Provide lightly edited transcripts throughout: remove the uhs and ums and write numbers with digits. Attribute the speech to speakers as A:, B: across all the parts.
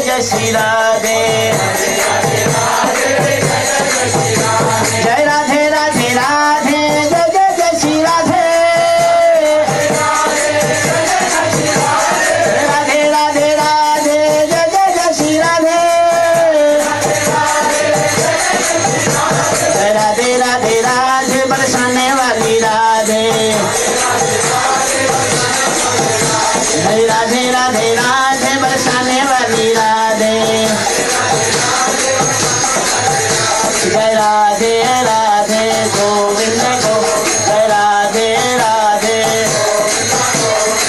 A: जय श्री राधे। जय राधे राधे राधे जय जय जय श्री राधे। राधे राधे राधे जय जय जय श्री राधे। जय राधे राधे राधे बरसाने वाली राधे। जय राधे राधे राधे बरसाने वाली राधे। जय राधे राधे गोविंद गो। जय राधे राधे।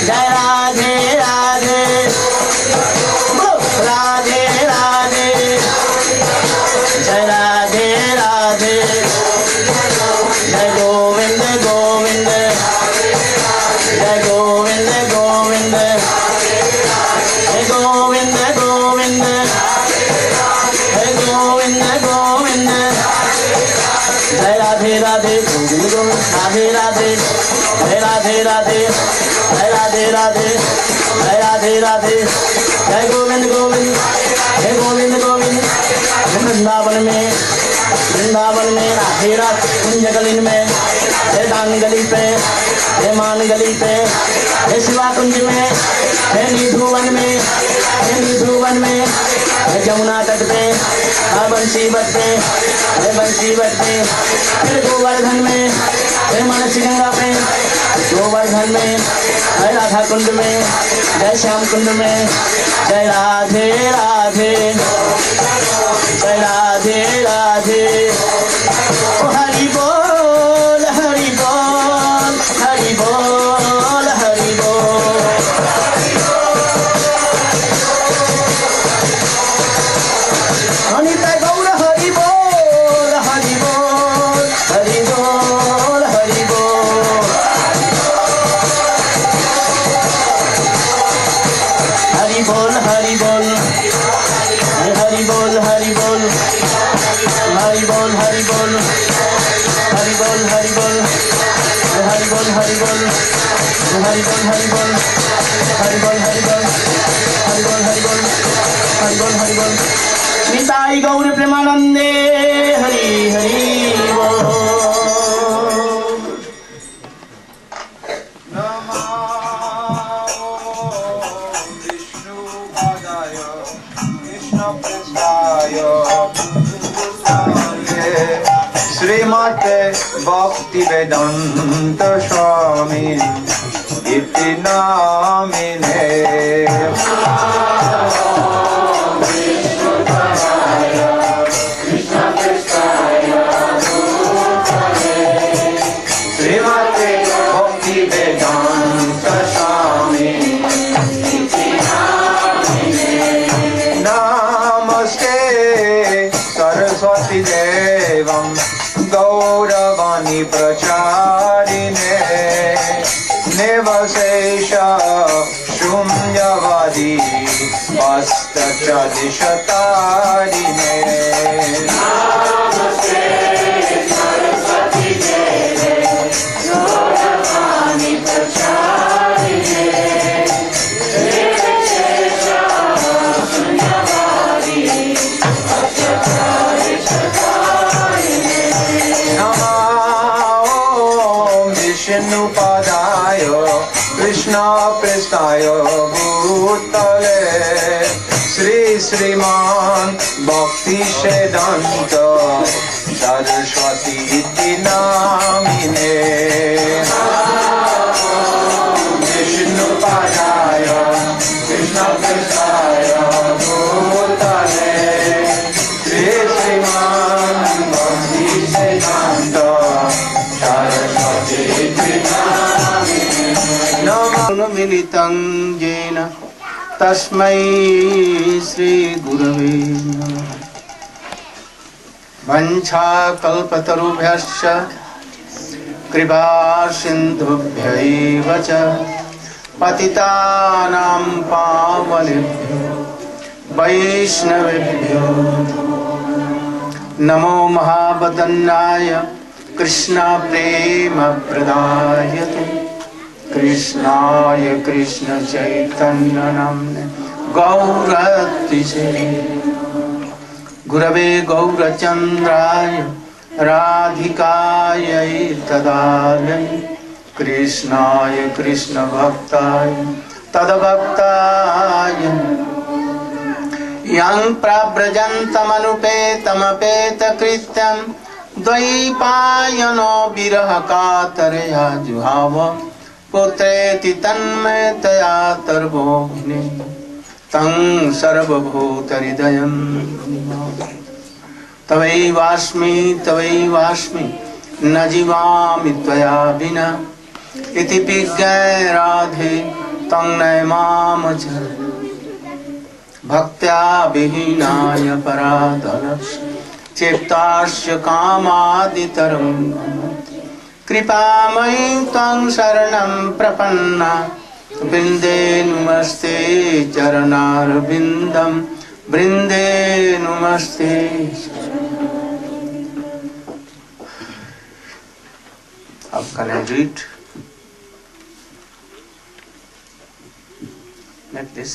A: जय राधे राधे राधे राधे। जय राधे राधे। जय गोविंद गोविंद। जय गोविंद गोविंद। जय गोविंद गोविंद। जय गोविंद गोविंद। जय राधे राधे गोविंद गोविंद। राधे राधे। जय राधे राधे। जय राधे राधे। जय राधे राधे। जय गोविंद गोविंद। जय गोविंद गोविंद। वृंदावन में राधे राधे कुंज गलिन में। जय दान गली पे। जय मान गली पे। जय शिवा कुंज में। जय निधुवन में। जय निधुवन में। जय जमुना तट पे। बंसी बट पे। जय बंसी बट पे। फिर गोवर्धन में। जय मानसी गंगा पे। गोवर्धन में। जय राधा कुंड में। जय श्याम कुंड में। जय राधे राधे। जय राधे राधे। ओ हरि बोल हरि बोल हरि बोल हरि बोल। अनिता गौर हरि बोल हरि बोल हरि बोल हरि बोल। हरि बोल हरि बोल हरि बोल हरि बोल हरि बोल हरि बोल हरि बोल हरि बोल हरि बोल हरि बोल हरि बोल हरि बोल हरि बोल हरि बोल हरि बोल हरि बोल हरि बोल हरि बोल। निताई गौर प्रेमानंदे हरि हरि बोल।
B: श्रीमते भक्ति वेदांत स्वामी इति नामिने। श्रीमते भक्ति वेदांत स्वामी इति नामिने। नमस्ते सरस्वती देवं गौरवाणी प्रचारिणे। निर्वशेष शून्यवादी अष्टचदिशतारिणे। नमस्ते सरस्वती देवे गौरवाणी प्रचारिणे। निर्वशेष शून्यवादी अष्टचदिशतारिणे। विष्णुपादाय कृष्ण प्रेष्ठाय भूतले श्री श्रीमान भक्ति वेदांत सरस्वती इति नामिने। विष्णुपादाय कृष्ण प्रेष्ठाय भूतले श्री श्रीमान भक्ति वेदांत मिलितं येन तस्मै श्री गुरवे नमः। वंशाकल्पतरुभ्यश्च कृपा सिन्धुभ्यैव च पतितानां पावनेभ्यो वैष्णवेभ्यो नमो महावदन्नाय कृष्ण प्रेम प्रदायते कृष्णाय कृष्ण चैतन्य नाम्ने गौरतिशे गुरवे गौरचन्द्राय राधिकायै तदालय कृष्णाय कृष्णभक्ताय तद्भक्ताय यं प्रव्रजन्तमनुपेतमपेतकृत्यं द्वैपायनो विरह कातरया जुहाव पुत्रेति तन्मयतया तर्वोऽग्ने तं सर्वभूतहृदयं तवैवास्मि न जीवामि त्वया विना इति विज्ञाय राधे तं नयमामचर भक्त्या विहीनाय पराधरक्ष चेत्तास्य कामादितरं कृपामयि त्वं शरणं प्रपन्ना वृन्दे नुमस्ते चरणारविन्दं वृन्दे नुमस्ते। How can I read? Like this.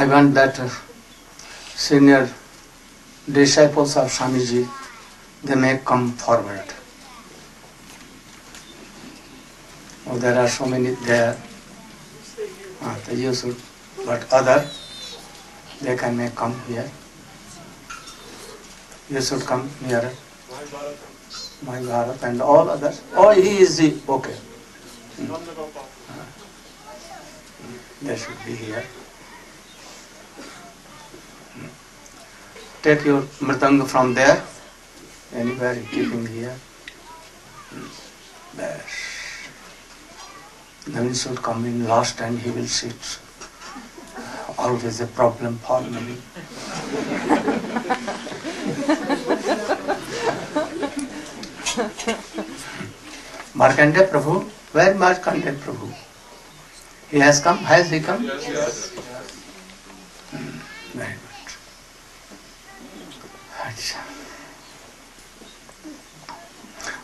B: I want that senior disciples of Swamiji, they may come forward. Oh, there are so many there. You should, but other, they can may come here. You should come nearer. My Bharat and all others. Oh, he is the, okay. They should be here. Take your mridanga from there, anywhere keeping here. There. Navin should come in last and he will sit. Always a problem for Navin. Markandeya Prabhu, where Markandeya Prabhu? He has come, has he come?
C: Yes.
B: Very good.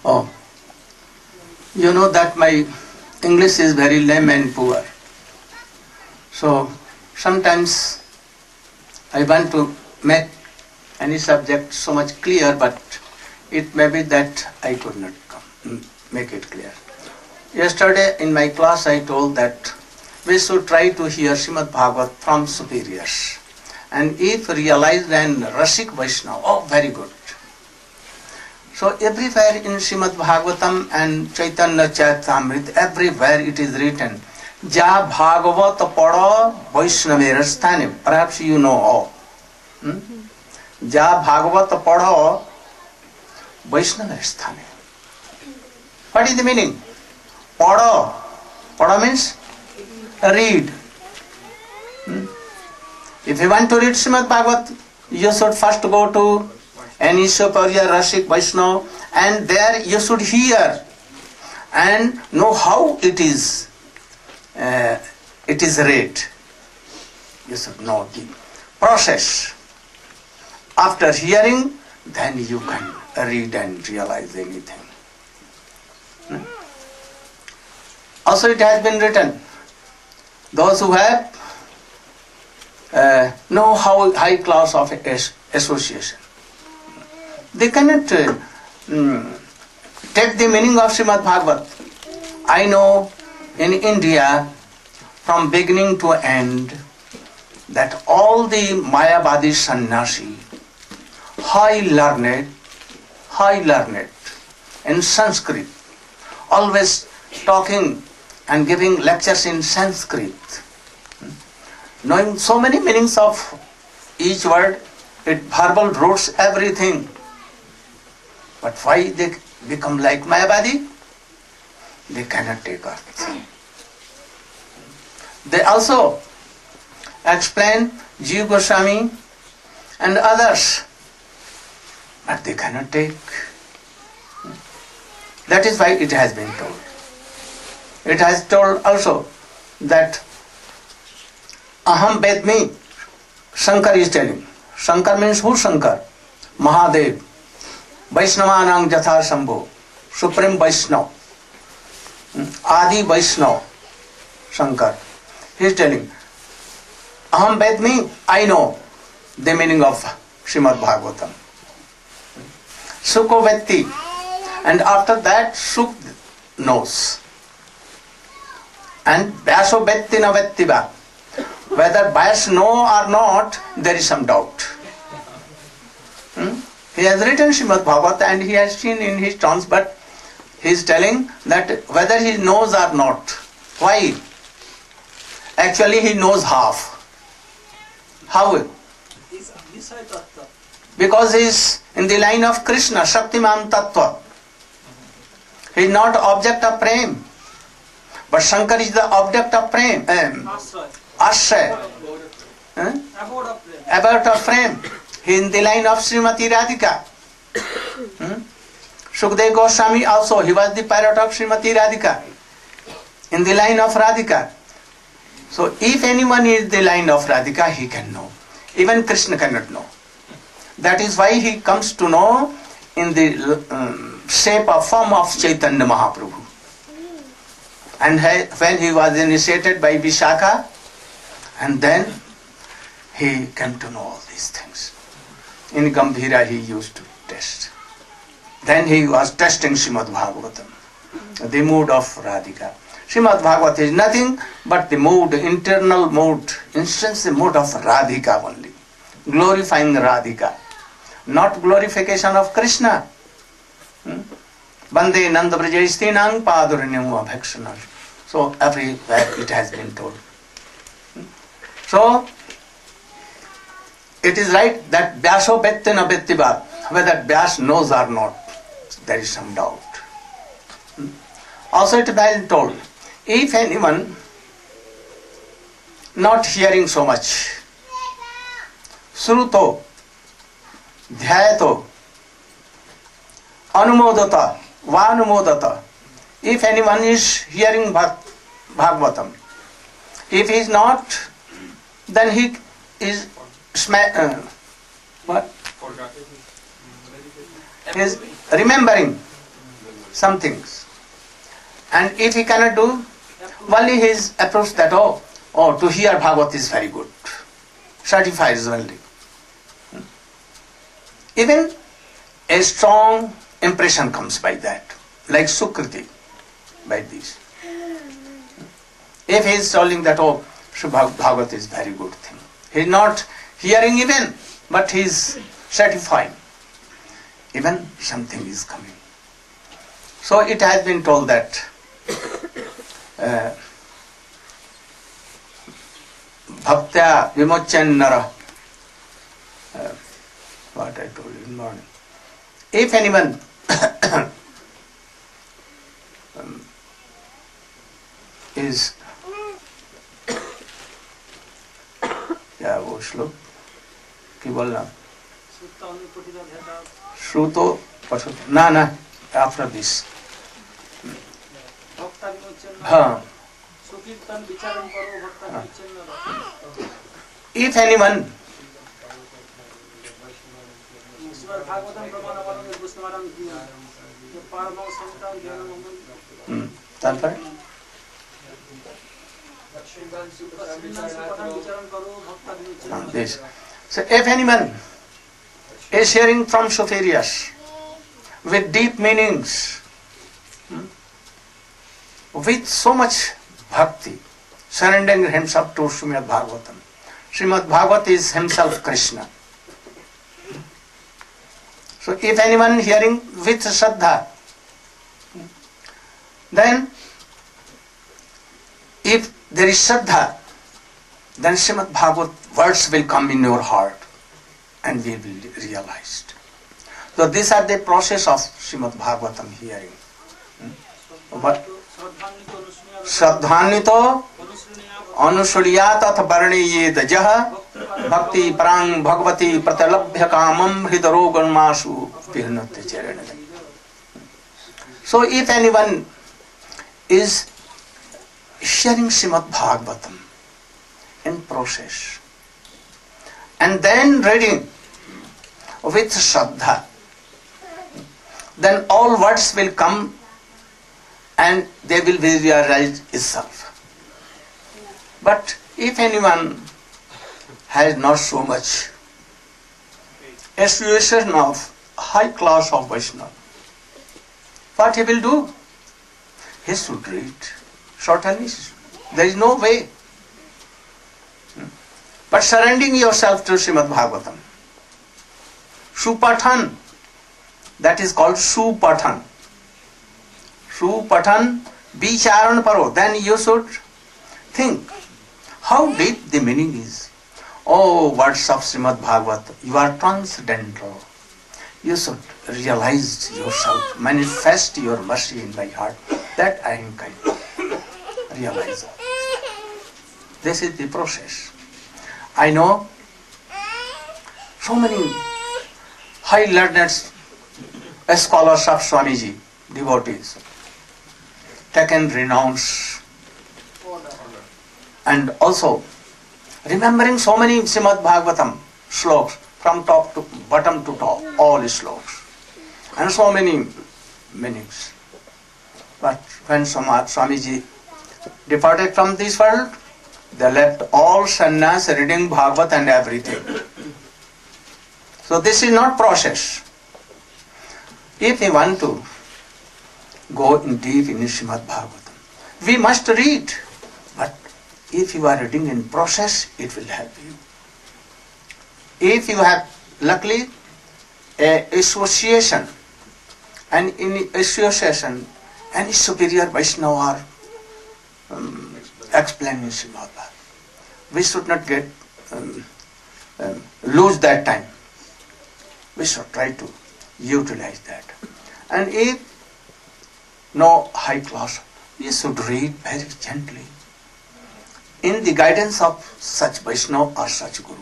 B: Oh, you know that my English is very lame and poor. So sometimes I want to make any subject so much clear, but it may be that I could not make it clear. Yesterday in my class I told that we should try to hear Srimad Bhagavat from superiors. And if realized and Rasik Vaishnava, oh, very good. So everywhere in Srimad Bhagavatam and Chaitanya Charitamrita, everywhere it is written, Ja Bhagavat Pada Vaishnavera Sthane. Perhaps you know all. Ja Bhagavat Pada Vaishnavera Sthane. What is the meaning? Pada. Pada means read. If you want to read Srimad Bhagavat, you should first go to any superior Rasik Vaishnava, and there you should hear and know how it is read. You should know the process. After hearing, then you can read and realize anything. Also it has been written, those who have know how high class of association, they cannot take the meaning of Srimad Bhagavat. I know in India, from beginning to end, that all the Mayavadi sannyasi, high learned in Sanskrit, always talking and giving lectures in Sanskrit, knowing so many meanings of each word, it verbal roots everything. But why they become like Mayavadi? they cannot take earth. They also explain Jiva Goswami and others, but they cannot take. That is why it has been told. It has told also that Aham Vedmi, Shankar is telling. Shankar means who Shankar? Mahadev. Vaishnavanang Jatha Shambho. Supreme Vaishnav. Adi Vaishnav. Shankar. He is telling, Aham Vedmi, I know the meaning of Srimad Bhagavatam. Sukho Vetti. And after that, Suk knows. And Vyaso Vetti na Vettiva. Whether Vyas know or not, there is some doubt. He has written Srimad Bhagavatam and he has seen in his terms, but he is telling that whether he knows or not. Why? Actually he knows half. How? Because he is in the line of Krishna, Shaktiman Tattva. He is not object of prem. But Shankar is the object of prem. Ashray. Abode of prem. He is in the line of Srimati Radhika. Sukdev Goswami also, he was the parrot of Srimati Radhika. In the line of Radhika. So if anyone is the line of Radhika, he can know. Even Krishna cannot know. That is why he comes to know in the shape or form of Chaitanya Mahaprabhu. And when he was initiated by Vishaka, and then he came to know all these things. In Gambhira he used to test. Then he was testing Srimad Bhagavatam, the mood of Radhika. Srimad Bhagavatam is nothing but the mood, internal mood, instance the mood of Radhika only. Glorifying Radhika. Not glorification of Krishna. Bande Nanda Brajayistinang Paduranyam Abhakshanal. So everywhere it has been told. So it is right that Vyaso Vettina Vettiba, whether Vyas knows or not, there is some doubt. Also it has been told, if anyone not hearing so much, Sruto, Dhyayato, Anumodata, Vanumodata, if anyone is hearing Bhagavatam, if he is not, then he is what? He is remembering some things. And if he cannot do, only his approach that, to hear Bhagavat is very good. Certifies only. Even a strong impression comes by that, like Sukriti, by this. If he is telling that, Bhagavat is very good thing. He is not hearing even, but he is certifying. Even something is coming. So it has been told that Bhaktya Vimochan Nara, what I told you in the morning. If anyone is क्या वो श्लोक की बोलना श्रुतो पशु ना after this हाँ if anyone तात्पर्य this. So if anyone is hearing from superiors with deep meanings, with so much bhakti, surrendering himself to Srimad Bhagavatam. Srimad Bhagavat is himself Krishna. So if anyone hearing with Shraddha, then if there is Shraddha, then Srimad Bhagavat words will come in your heart and we will be realized. So these are the process of Srimad Bhagavatam hearing. But श्रद्धान्वितो अनुसृणीयात अथ वर्णयेद जह भक्ति परां भगवती प्रतलभ्य कामं हृदरोगन्मासु विघ्नते चरण. So if anyone is sharing Srimad Bhagavatam in process and then reading with Shraddha, then all words will come and they will be realized itself. But if anyone has not so much association of high class of Vaishnava, what he will do? He should read. Certainly, there is no way. But surrendering yourself to Srimad Bhagavatam, Supathan, that is called Supathan. Supathan, Bicharan Paro. Then you should think how deep the meaning is. Oh, words of Srimad Bhagavatam, you are transcendental. You should realize yourself, manifest your mercy in my heart, that I am kind. Realize. This is the process. I know so many high learned scholars of Swamiji, devotees, taken renounce, and also remembering so many Srimad Bhagavatam sloks from top to bottom to top, all sloks, and so many meanings. But when Swamiji departed from this world, they left all sannyas, reading Bhagavat and everything. So this is not process. If we want to go in deep in Srimad Bhagavatam, we must read. But if you are reading in process, it will help you. If you have luckily a association, and in association any superior Vaishnava or explaining Srimad Bhagavatam, we should not get lose that time. We should try to utilize that. And if no high class, we should read very gently in the guidance of such Vaishnava or such Guru.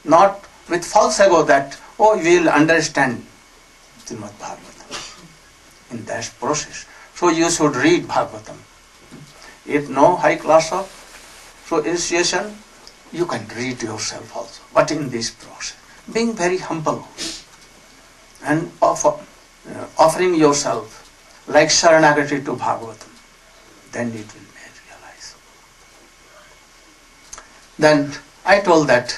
B: Not with false ego that, oh, we will understand Srimad Bhagavatam in that process. So you should read Bhagavatam. If no high class of initiation, you can read yourself also. But in this process, being very humble and offering yourself like Sharanagati to Bhagavatam, then it will be realized. Then I told that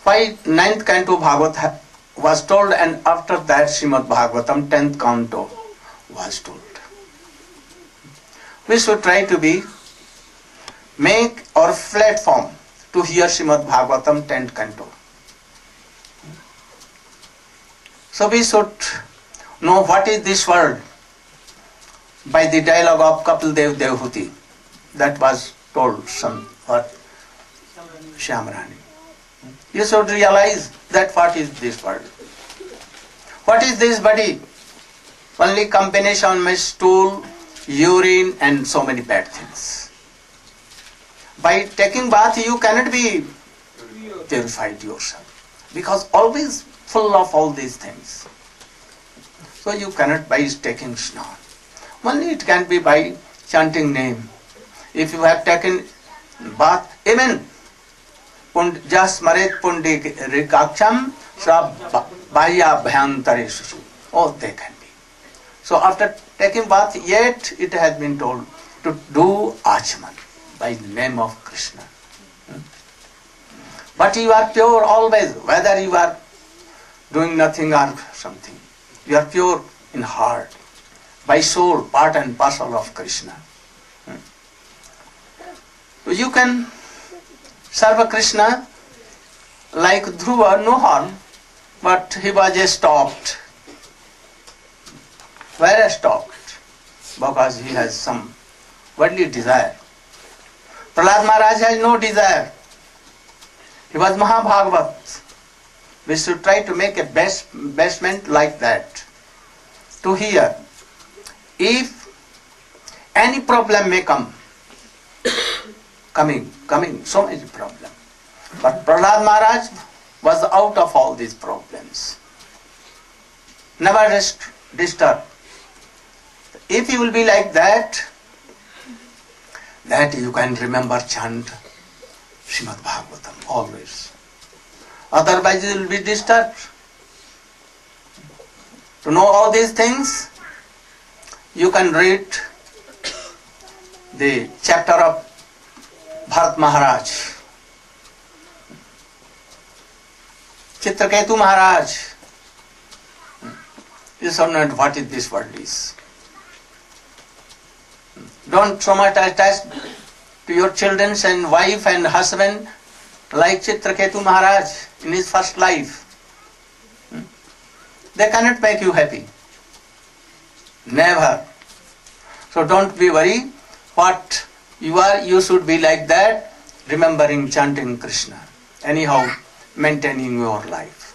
B: why 9th canto Bhagavat was told, and after that Srimad Bhagavatam 10th canto was told. We should try to make our platform to hear Srimad Bhagavatam 10th canto. So we should know what is this world by the dialogue of Kapil Dev Devhuti that was told somewhat Shyamrani. You should realize that what is this world. What is this body? Only combination of stool, urine and so many bad things. By taking bath you cannot be purified yourself, because always full of all these things. So you cannot by taking snan. Only it can be by chanting name. If you have taken bath, even Jasmaret Pundi Rikaksham Bhaya Bhyantare Susu. Oh, they can be. So after taking bath, yet it has been told to do Achman by the name of Krishna. But you are pure always, whether you are doing nothing or something. You are pure in heart, by soul, part and parcel of Krishna. So you can serve Krishna like Dhruva, no harm, but he was stopped. Where stopped? Because he has some worldly desire. Prahlad Maharaj has no desire. He was Mahabhagavat. We should try to make a basement like that, to hear if any problem may coming, so many problems. But Prahlad Maharaj was out of all these problems. Never disturbed. If you will be like that you can remember, chant Srimad Bhagavatam always. Otherwise you will be disturbed. To know all these things, you can read the chapter of Bharat Maharaj, Chitraketu Maharaj. You should know what is this world is. Don't so much attach to your children and wife and husband like Chitraketu Maharaj in his first life. They cannot make you happy. Never. So don't be worried. What you are, you should be like that, remembering, chanting Krishna. Anyhow, maintaining your life.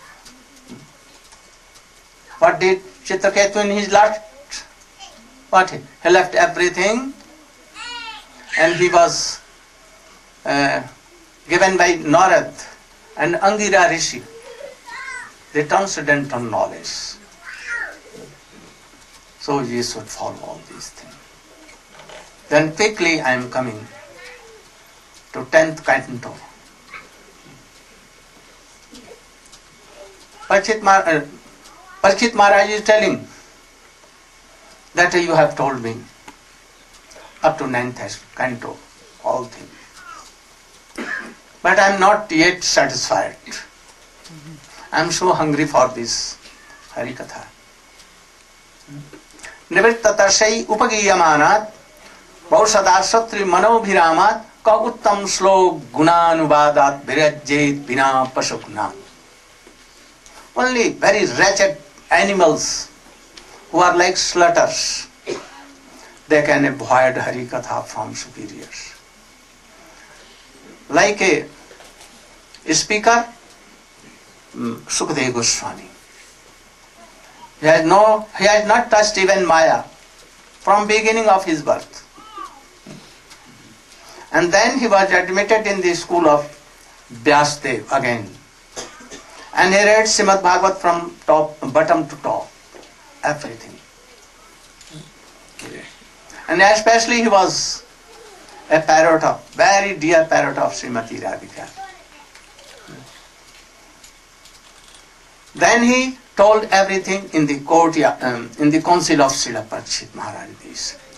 B: What did Chitraketu in his last? What? He left everything and he was given by Narad and Angira Rishi the transcendental knowledge. So you should follow all these things. Then quickly I am coming to 10th canto. Parikshit Maharaj is telling that you have told me up to 9th canto, all things. But I am not yet satisfied. I am so hungry for this Hari Katha. Nivrittatarshai upagiyamanat Vausada Satri Manobhiramat Ka Uttam Slok Gunanubadat Virajjait Bina Pasuknat. Only very wretched animals who are like slaughters, they can avoid Hari Katha from superiors. Like a speaker, Sukadeva Goswami. He has not touched even Maya from beginning of his birth. And then he was admitted in the school of Vyasdev again. And he read Srimad Bhagavat from bottom to top, everything. And especially he was a parrot of, very dear parrot of Srimati Radhika. Then he told everything in the courtyard, in the council of Srila Parikshit Maharaj.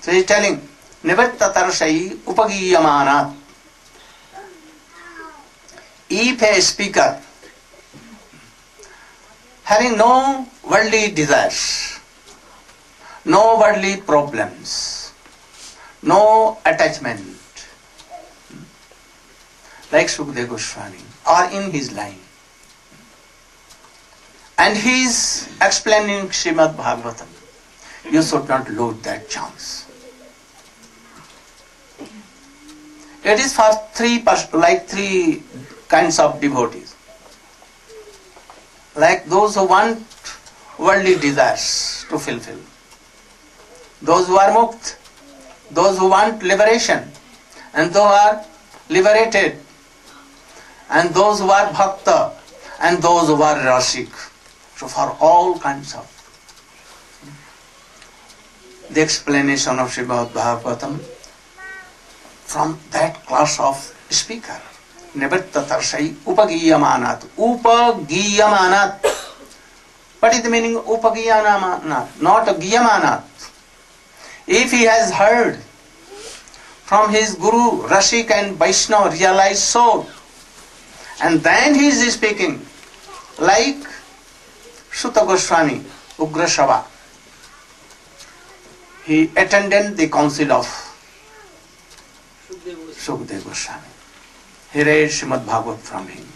B: So he is telling, Nivattatarshai upagiyamanat. If a speaker having no worldly desires, no worldly problems, no attachment, like Sukadeva Goswami, or in his line, and he is explaining Srimad Bhagavatam, you should not lose that chance. It is for three kinds of devotees. Like those who want worldly desires to fulfill, those who are mukt, those who want liberation, and those who are liberated, and those who are bhakta, and those who are rasik. So for all kinds of the explanation of Srimad Bhagavatam from that class of speaker. Nivattatarshai upagiyamanat. Upagiyamanat. What is the meaning of upagiyamanat? Not giyamanat. If he has heard from his Guru, Rashik and Vaishnava realized soul, and then he is speaking, like Sutta Goswami, Ugra Shava. He attended the council of Sukadeva Goswami. He read Srimad Bhagavat from him.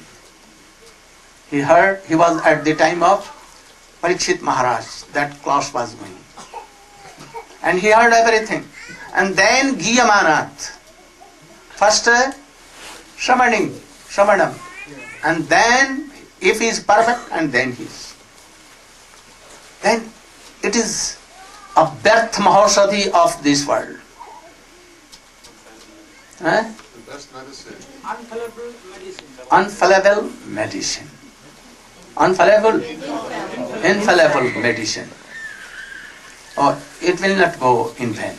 B: He heard, he was at the time of Parikshit Maharaj, that class was going. And he heard everything. And then Giyamanat. First Shravanam. And then if he is perfect, and then he is. Then it is birth mahaushadhi of this world.
C: The best medicine.
A: Unfallible medicine.
B: Unfallible medicine. Unfallible, infallible medicine. Or it will not go in vain.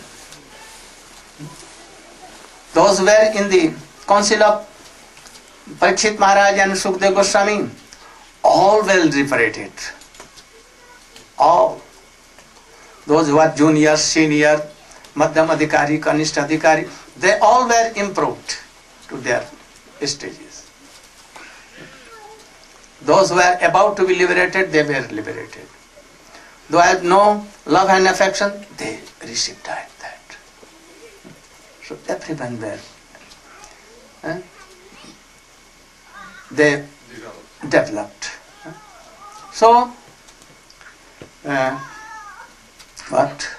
B: Those who were in the council of Parikshit Maharaj and Sukdev Goswami, all well reparated. All. Those who are junior, senior, Madhyam Adhikari, Kanishta Adhikari, they all were improved to their stages. Those who were about to be liberated, they were liberated. Those who had no love and affection, they received that. So everyone were. They developed. So, what?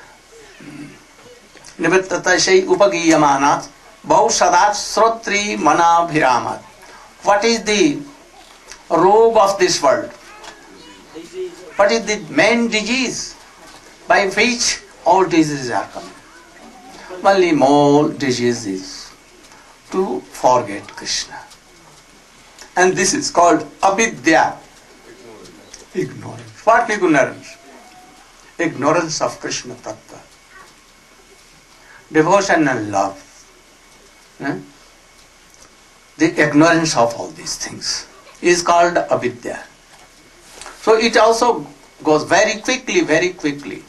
B: Nivittatasai upagiyamanat bausadat srotri manabhiramat. What is the rogue of this world? What is the main disease by which all diseases are coming? Only more disease is to forget Krishna. And this is called avidya. Ignorance. What ignorance? Ignorance of Krishna Tattva. Devotion and love. The ignorance of all these things is called avidya. So it also goes very quickly, very quickly.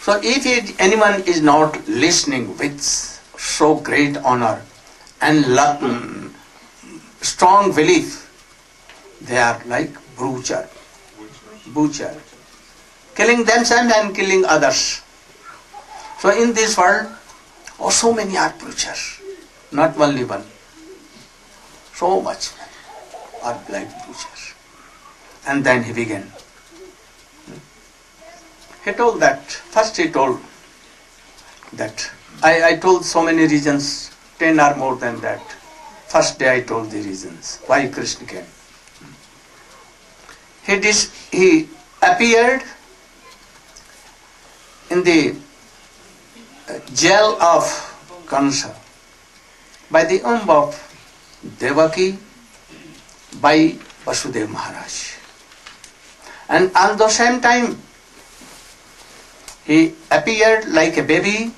B: So if anyone is not listening with so great honor and strong belief, they are like butcher, killing themselves and killing others. So in this world, so many are butchers, not only one. So much are like butchers. And then he began. He told that, first he told that, I told so many reasons, 10 or more than that. First day I told the reasons why Krishna came. He appeared in the jail of Kansa by the womb of Devaki by Vasudev Maharaj. And at the same time, he appeared like a baby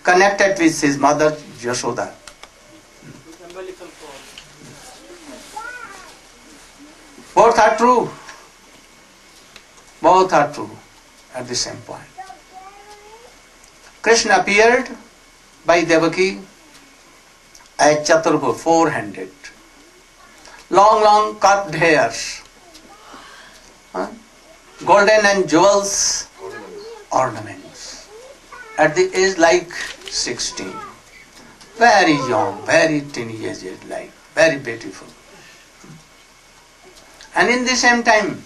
B: connected with his mother Yashoda. Both are true. Both are true at the same point. Krishna appeared by Devaki as Chaturbhu, four-handed. Long curved hairs. Golden and jewels ornaments. At the age like 16. Very young, very teenage like, very beautiful. And in the same time,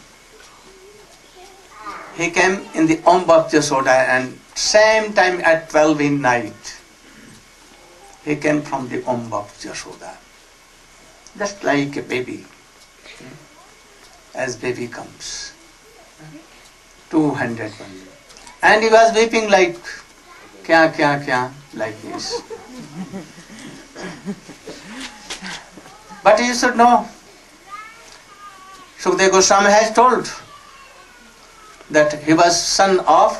B: he came in the womb of Yashoda, and same time at 12 in night, he came from the womb of Yashoda. Just like a baby, as baby comes, two-handed only. And he was weeping like, kya, like this. But you should know, Sukdev Goswami has told that he was son of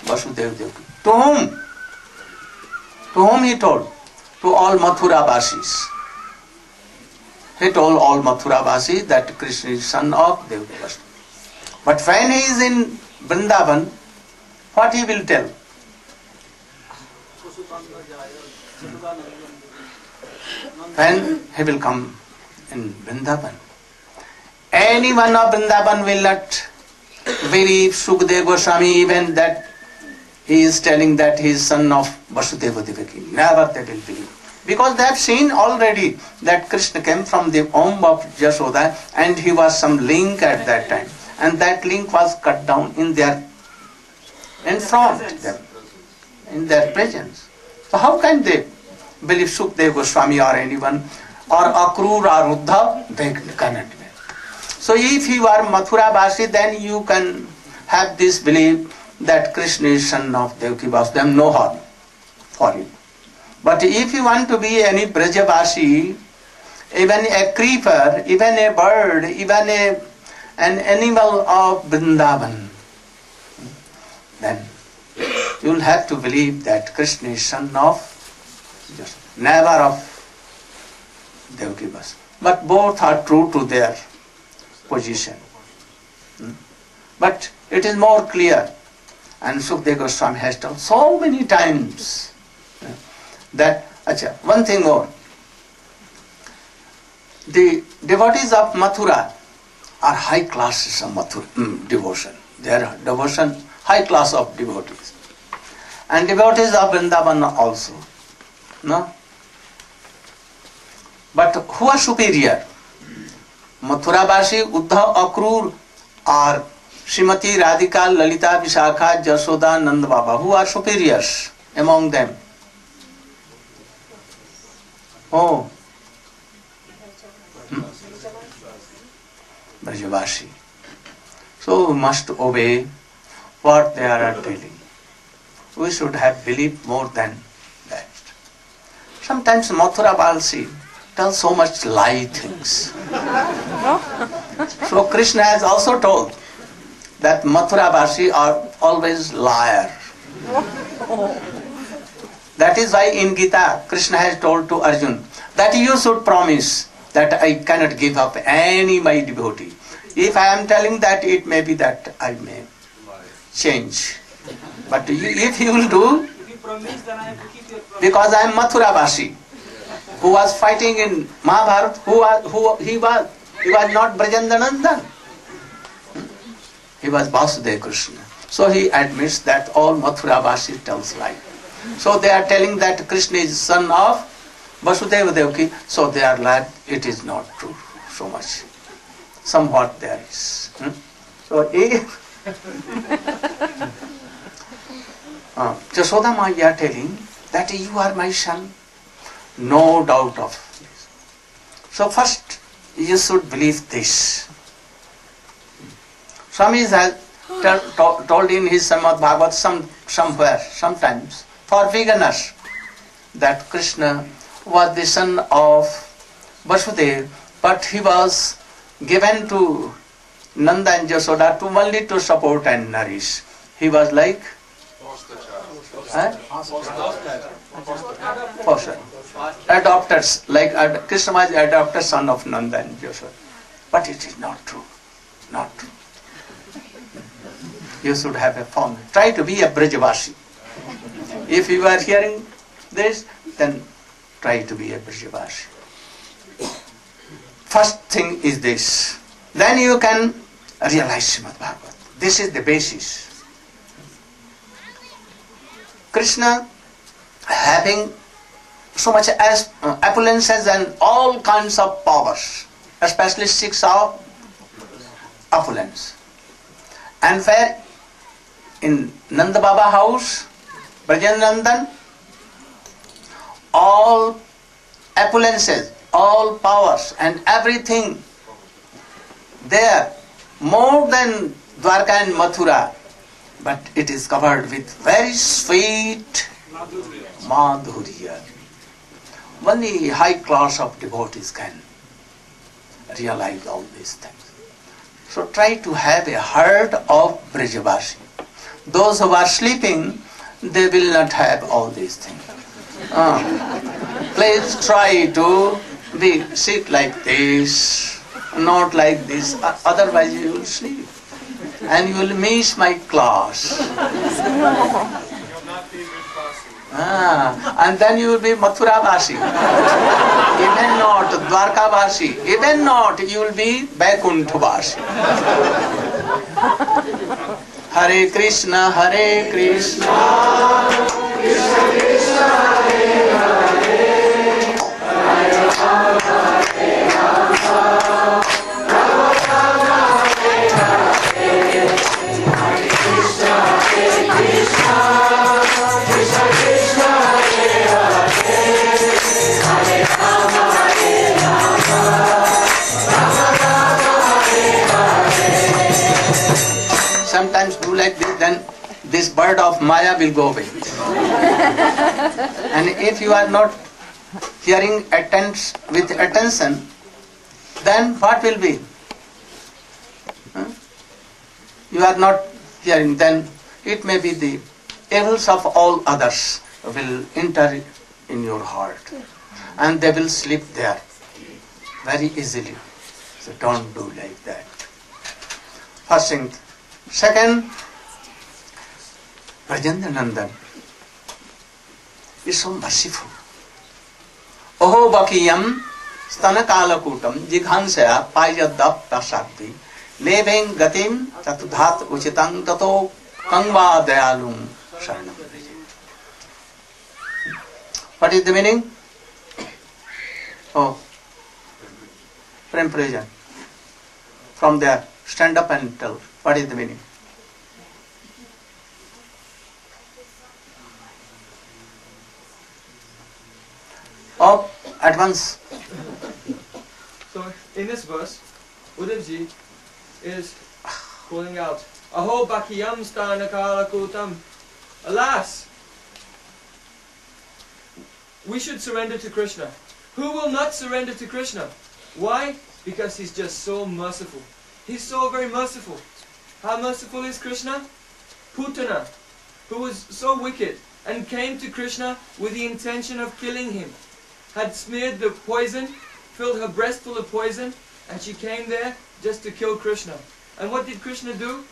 B: Vasudeva Devaki. To whom? To whom he told? To all Mathura Vasis. He told all Mathura Vasis that Krishna is son of Devaki. But when he is in Vrindavan, what he will tell? When he will come in Vrindavan. Anyone of Vrindavan will not believe Sukdev Goswami even that he is telling that he is son of Vasudeva Devaki. Never they will believe. Because they have seen already that Krishna came from the womb of Yashoda and he was some link at that time. And that link was cut down in front of them, in their presence. So how can they believe Sukdev Goswami or anyone, or Akrur or Uddhav? They cannot believe. So if you are Mathura Vasi, then you can have this belief that Krishna is son of Devaki Vasudeva, no harm for you. But if you want to be any Brajavasi, even a creeper, even a bird, even an animal of Vrindavan, then you will have to believe that Krishna is son of, never of Devaki Vasudeva. But both are true to their position. But it is more clear, and Sukadeva Goswami has told so many times that, one thing more, the devotees of Mathura are high classes of devotion. They are devotion, high class of devotees. And devotees of Vrindavan also. No? But who are superior? Mathura Vashi, Uddhav, Akrur, or Srimati, Radhika, Lalita, Vishakha, Jasoda, Nanda Baba. Who are superiors among them? Oh, Brajavashi. So we must obey what they are telling. We should have believed more than that. Sometimes Mathura Valsi tells so much lie things. So Krishna has also told that Mathura Vashi are always liar. That is why in Gita, Krishna has told to Arjuna that you should promise that I cannot give up any my devotee. If I am telling that, it may be that I may change. But if you will do, because I am Mathura Vashi, who was fighting in Mahabharata, he was not Brajandanandan. He was Vasudeva Krishna. So he admits that all Mathura Vashi tells lie. So they are telling that Krishna is son of Vasudeva Devaki, so they are glad it is not true so much. Somewhat there is. So if Jasoda Maya telling that you are my son, no doubt of this. So first you should believe this. Swami has told in his Srimad Bhagavat somewhere, sometimes, for beginners, that Krishna was the son of Vasudeva, but he was given to Nanda and Jasoda to only to support and nourish. He was like foster. Adopted, like Krishna was adopted son of Nanda and Jasoda. But it is not true. Not true. You should have a form. Try to be a Brajavashi. If you are hearing this, then try to be a Brajavashi. First thing is this. Then you can realize Srimad Bhagavat. This is the basis. Krishna having so much as opulences and all kinds of powers, especially 6 of opulence. And where in Nanda Baba house, Brajanandan, all opulences, all powers and everything there, more than Dwarka and Mathura, but it is covered with very sweet madhurya. Only high class of devotees can realize all these things. So try to have a heart of Brajavashi. Those who are sleeping, they will not have all these things. Please try to sit like this, not like this, otherwise you will sleep. And you will miss my class. And then you will be Mathura Vashi. Even not Dwarka Vashi. Even not, you will be Vaikuntha Vashi. Hare Krishna, Hare Krishna, Krishna Krishna, Hare Hare, Hare Rama, Hare Rama, Rama Rama, Hare Hare, Hare Krishna, Hare Krishna, Krishna Krishna, Hare Hare, Hare Rama, Hare Rama, Rama Rama, Hare Hare. Sometimes sometimes do like this, then this bird of Maya will go away. And if you are not hearing with attention, then what will be? You are not hearing, then it may be the evils of all others will enter in your heart and they will slip there very easily. So don't do like that. First thing. Second, Rajendra Nandan is so merciful. Oho bakiyam stanakalakutam jighansaya payadapta shakti leveng gatim tatudhat uchitang tato kangva dayalum sharanam. What is the meaning? Oh, Prem Prajan. From there, stand up and tell. What is the meaning? Oh, at once.
D: So, in this verse, Uddhavji is calling out, Aho Bakiyam Stanakala Kutam. Alas, we should surrender to Krishna. Who will not surrender to Krishna? Why? Because he's just so merciful. He's so very merciful. How merciful is Krishna? Putana, who was so wicked and came to Krishna with the intention of killing him, had smeared the poison, filled her breast full of poison, and she came there just to kill Krishna. And what did Krishna do?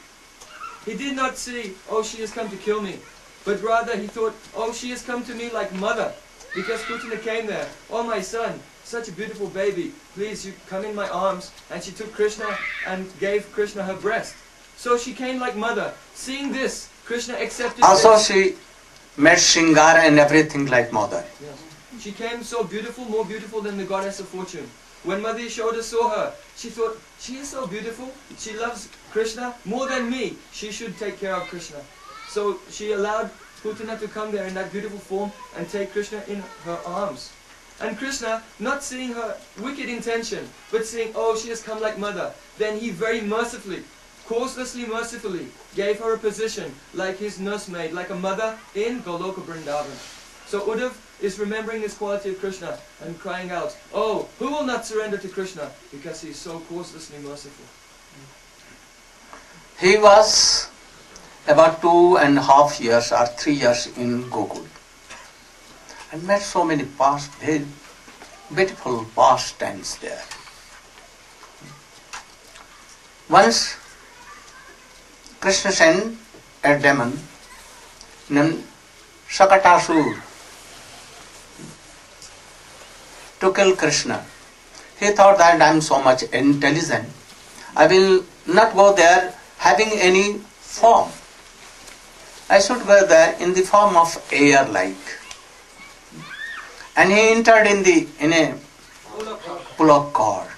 D: He did not see, oh, she has come to kill me, but rather he thought, oh, she has come to me like mother, because Putana came there, oh my son, such a beautiful baby, please you come in my arms. And she took Krishna and gave Krishna her breast. So she came like mother. Seeing this, Krishna accepted
B: Also
D: this.
B: she made Shingara and everything like mother.
D: Yes. She came so beautiful, more beautiful than the goddess of fortune. When Mother Yashoda saw her, she thought, she is so beautiful, she loves Krishna more than me, she should take care of Krishna. So she allowed Putana to come there in that beautiful form and take Krishna in her arms. And Krishna, not seeing her wicked intention, but seeing, oh, she has come like mother, then he very mercifully, causelessly mercifully, gave her a position like his nursemaid, like a mother in Goloka Vrindavan. So Uddhav is remembering this quality of Krishna and crying out, oh, who will not surrender to Krishna? Because he is so causelessly merciful.
B: He was about 2.5 years or 3 years in Gokul and met so many very beautiful pastimes there. Once Krishna sent a demon named Shakatasur to kill Krishna. He thought that I am so much intelligent, I will not go there having any form. I should go there in the form of air-like. And he entered in a pulak cord,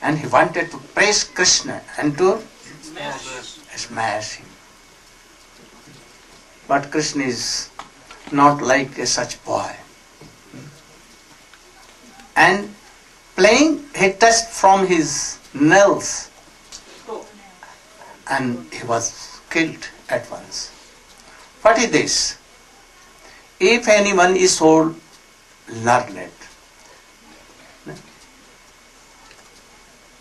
B: and he wanted to praise Krishna and to smash him. But Krishna is not like a such boy. And playing, he touched from his nails, and he was killed at once. What is this? If anyone is so learned,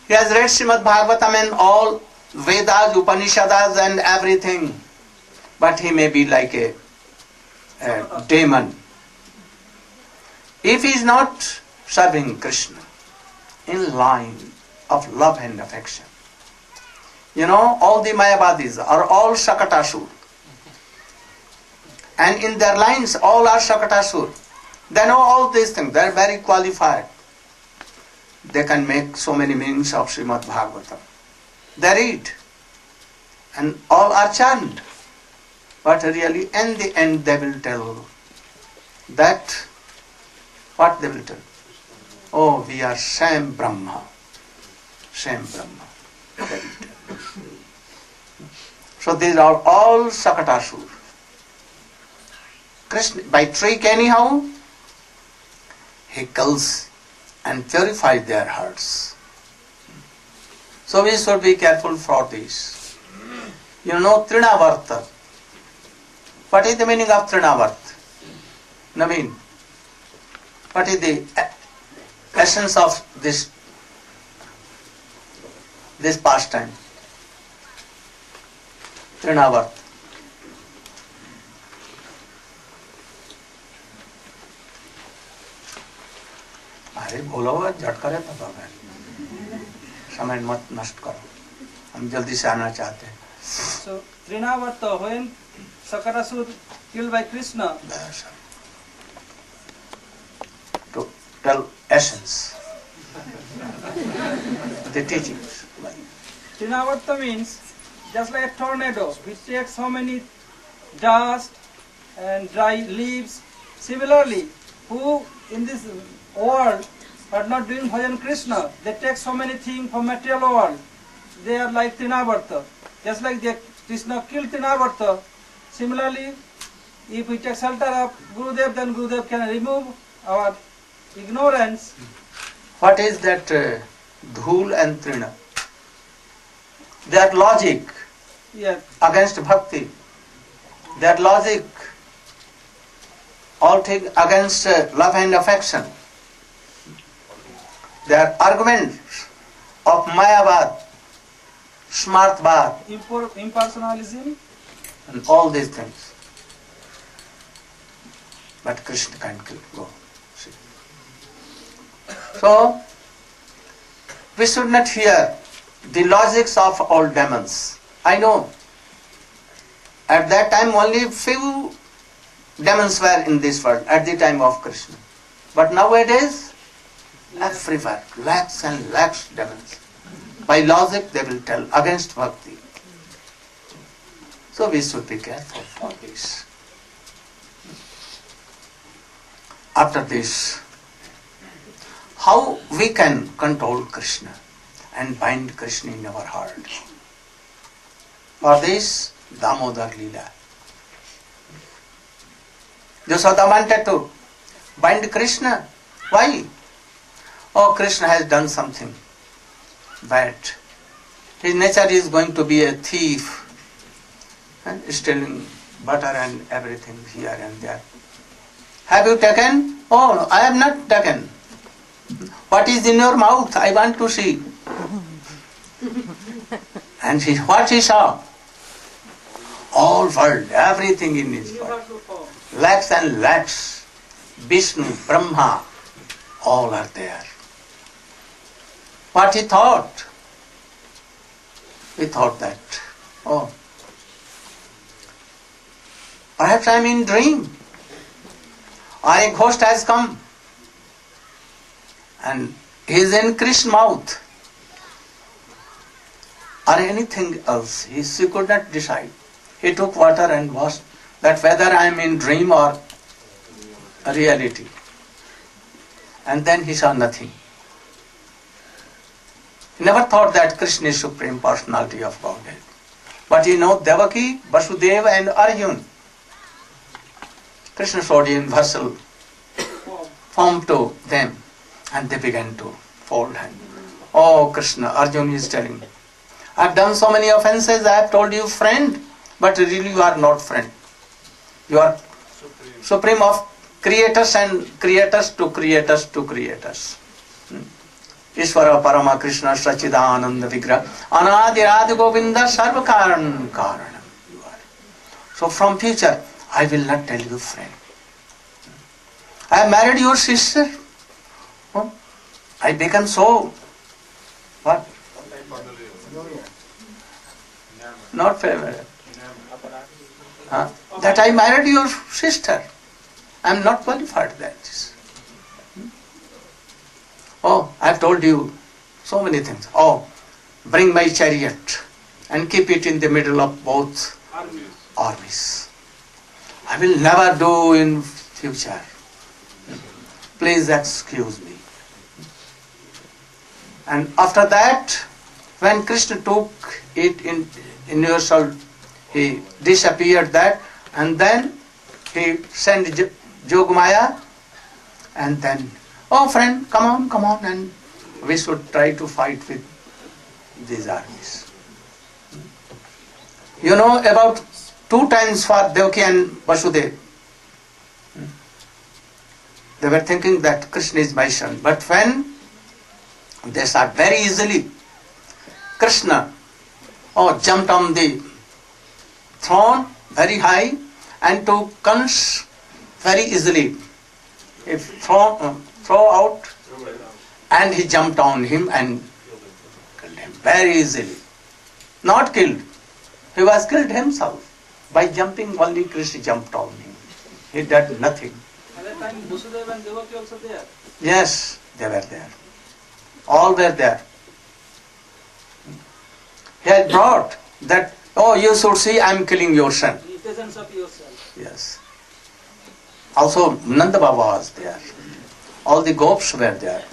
B: he has read Srimad Bhagavatam and all Vedas, Upanishads and everything, but he may be like a demon. If he is not serving Krishna in line of love and affection, you know, all the Mayavadis are all Shakatasur. And in their lines, all are Shakatasur. They know all these things. They are very qualified. They can make so many meanings of Srimad Bhagavatam. They read. And all are chant. But really, in the end, they will tell that, what they will tell? Oh, we are same Brahma. Same Brahma. They will tell. So these are all Shakatasur. Krishna, by trick anyhow, he kills and purifies their hearts. So we should be careful for this. You know Trinavarta. What is the meaning of Trinavarta? Naveen, what is the essence of this pastime? Trinavarta. अरे बोलो झटका रहता बाबा, समय मत नष्ट करो, हम जल्दी से आना चाहते हैं.
E: So Trinavarta, when Sakasura killed by Krishna,
B: to tell essence, the teachings.
E: Trinavarta means just like a tornado which takes so many dust and dry leaves. Similarly, who in this world are not doing bhajan Krishna, they take so many things from material world. They are like Trinavarta. Just like Krishna killed Trinavarta, similarly, if we take shelter of Gurudev, then Gurudev can remove our ignorance.
B: What is that dhul and trina? They are logic
E: Yes.
B: against bhakti. They are logic all things against love and affection. They are arguments of Mayavad, Smartvad,
E: Impersonalism.
B: and all these things. But Krishna can't go. See. So, we should not hear the logics of all demons. I know, at that time only few demons were in this world, at the time of Krishna. But nowadays, everywhere, lakhs and lakhs demons. By logic they will tell against bhakti. So we should be careful for this. After this, how we can control Krishna and bind Krishna in our heart? For this, Damodar Leela. Yashoda wanted to bind Krishna. Why? Oh, Krishna has done something bad. His nature is going to be a thief and stealing butter and everything here and there. Have you taken? Oh, I have not taken. What is in your mouth? I want to see. And what he saw? All world, everything in his world. Lakhs and lakhs, Vishnu, Brahma, all are there. What he thought? He thought that, oh, perhaps I am in dream, or a ghost has come, and he is in Krishna's mouth, or anything else. He could not decide. He took water and washed that whether I am in dream or a reality. And then he saw nothing. He never thought that Krishna is Supreme Personality of Godhead. But you know Devaki, Vasudeva and Arjuna. Krishna showed universal form to them and they began to fold hands. Oh Krishna, Arjuna is telling, I have done so many offenses, I have told you friend, but really you are not friend. You are supreme of creators and creators to creators to creators. Ishvara Parama Krishna Sachidananda Vigraha Anadiradi Govinda Sarva Karanam. You are. So from future, I will not tell you friend. I have married your sister. I become so, what? Not favorite. That I married your sister. I am not qualified for that. Oh, I have told you so many things. Oh, bring my chariot and keep it in the middle of both armies. I will never do in future. Please excuse me. And after that, when Krishna took it in universal, he disappeared that, and then he sent Jogmaya, and then, oh friend, come on, and we should try to fight with these armies. You know, about 2 times for Devaki and Vasudev. They were thinking that Krishna is my son. But when they saw very easily Krishna jumped on the throne very high and took Kans very easily. He throw out and he jumped on him and killed him very easily. Not killed. He was killed himself. By jumping, only Krishna jumped on him. He did nothing.
E: At that time, Vasudeva and Devaki also there.
B: Yes, they were there. All were there. He had brought that, you should see, I am killing your son.
E: In presence of yourself.
B: Yes. Also, Nanda Baba was there. All the gops were there.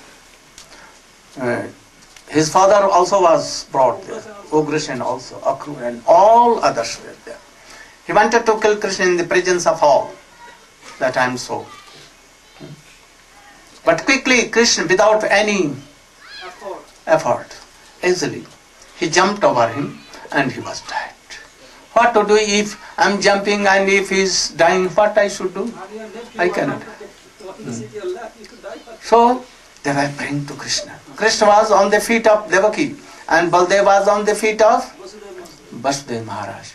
B: His father also was brought there. Ugrasen also, Akru, and all others were there. He wanted to kill Krishna in the presence of all. That I am so. But quickly, Krishna, without any effort, easily, he jumped over him and he was dead. What to do if I am jumping and if he is dying, what I should do? I cannot. So, they were praying to Krishna. Krishna was on the feet of Devaki and Baldev was on the feet of Vasudev Maharaj.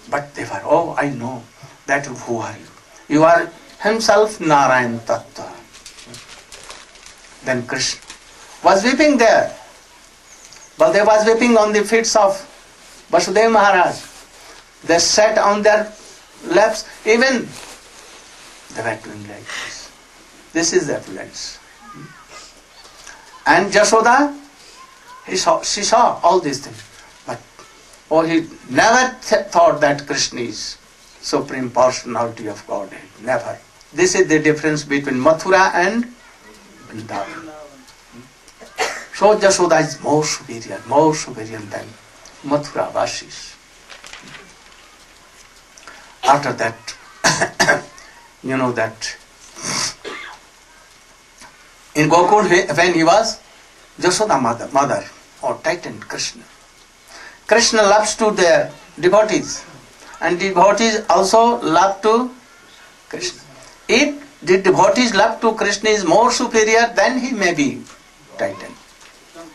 B: But they were, I know that who are you? You are himself Narayana Tattva. Then Krishna was weeping there. Baldev was weeping on the feet of Vasudev Maharaj. They sat on their laps. Even they were doing like this. This is their place. And Jashoda, she saw all these things. But he never thought that Krishna is Supreme Personality of Godhead. Never. This is the difference between Mathura and Vrindavan. So Jashoda is more superior than Mathura Vasis. After that, you know that in Gokul, when he was Jashoda mother or Titan Krishna. Krishna loves to their devotees and devotees also love to Krishna. If the devotees love to Krishna is more superior, then he may be Titan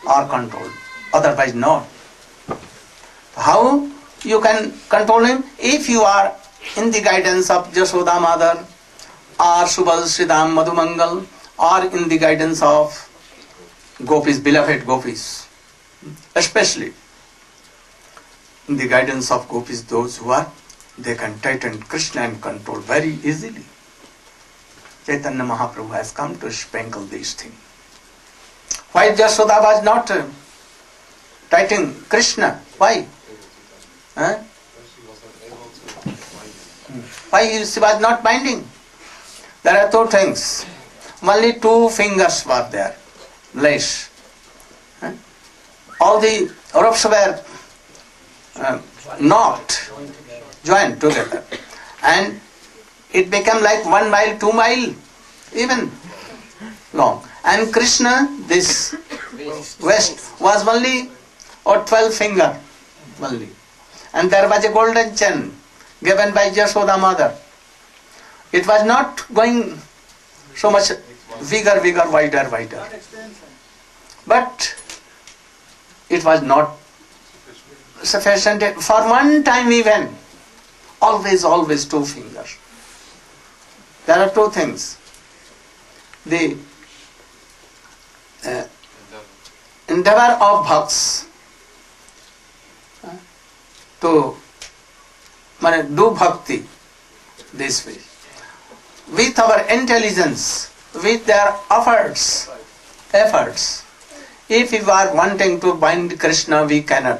B: or controlled. Otherwise not. How you can control him? If you are in the guidance of Jashoda mother or Subal Sridham Madhumangal or in the guidance of gopis, beloved gopis, especially in the guidance of gopis, those who are, they can tighten Krishna and control very easily. Chaitanya Mahaprabhu has come to sprinkle these things. Why Jashoda was not tightening Krishna? Why? Why she was not binding? There are 2 things. Only 2 fingers were there, lace. All the ropes were knocked, joined together. And it became like 1 mile, 2 mile, even long. And Krishna, this waist was only 12 finger only. And there was a golden chain given by Jashoda mother. It was not going so much bigger, wider. But it was not sufficient for one time even. Always 2 fingers. There are 2 things. The endeavor of bhakts to do bhakti this way. With our intelligence, with their efforts, if we are wanting to bind Krishna, we cannot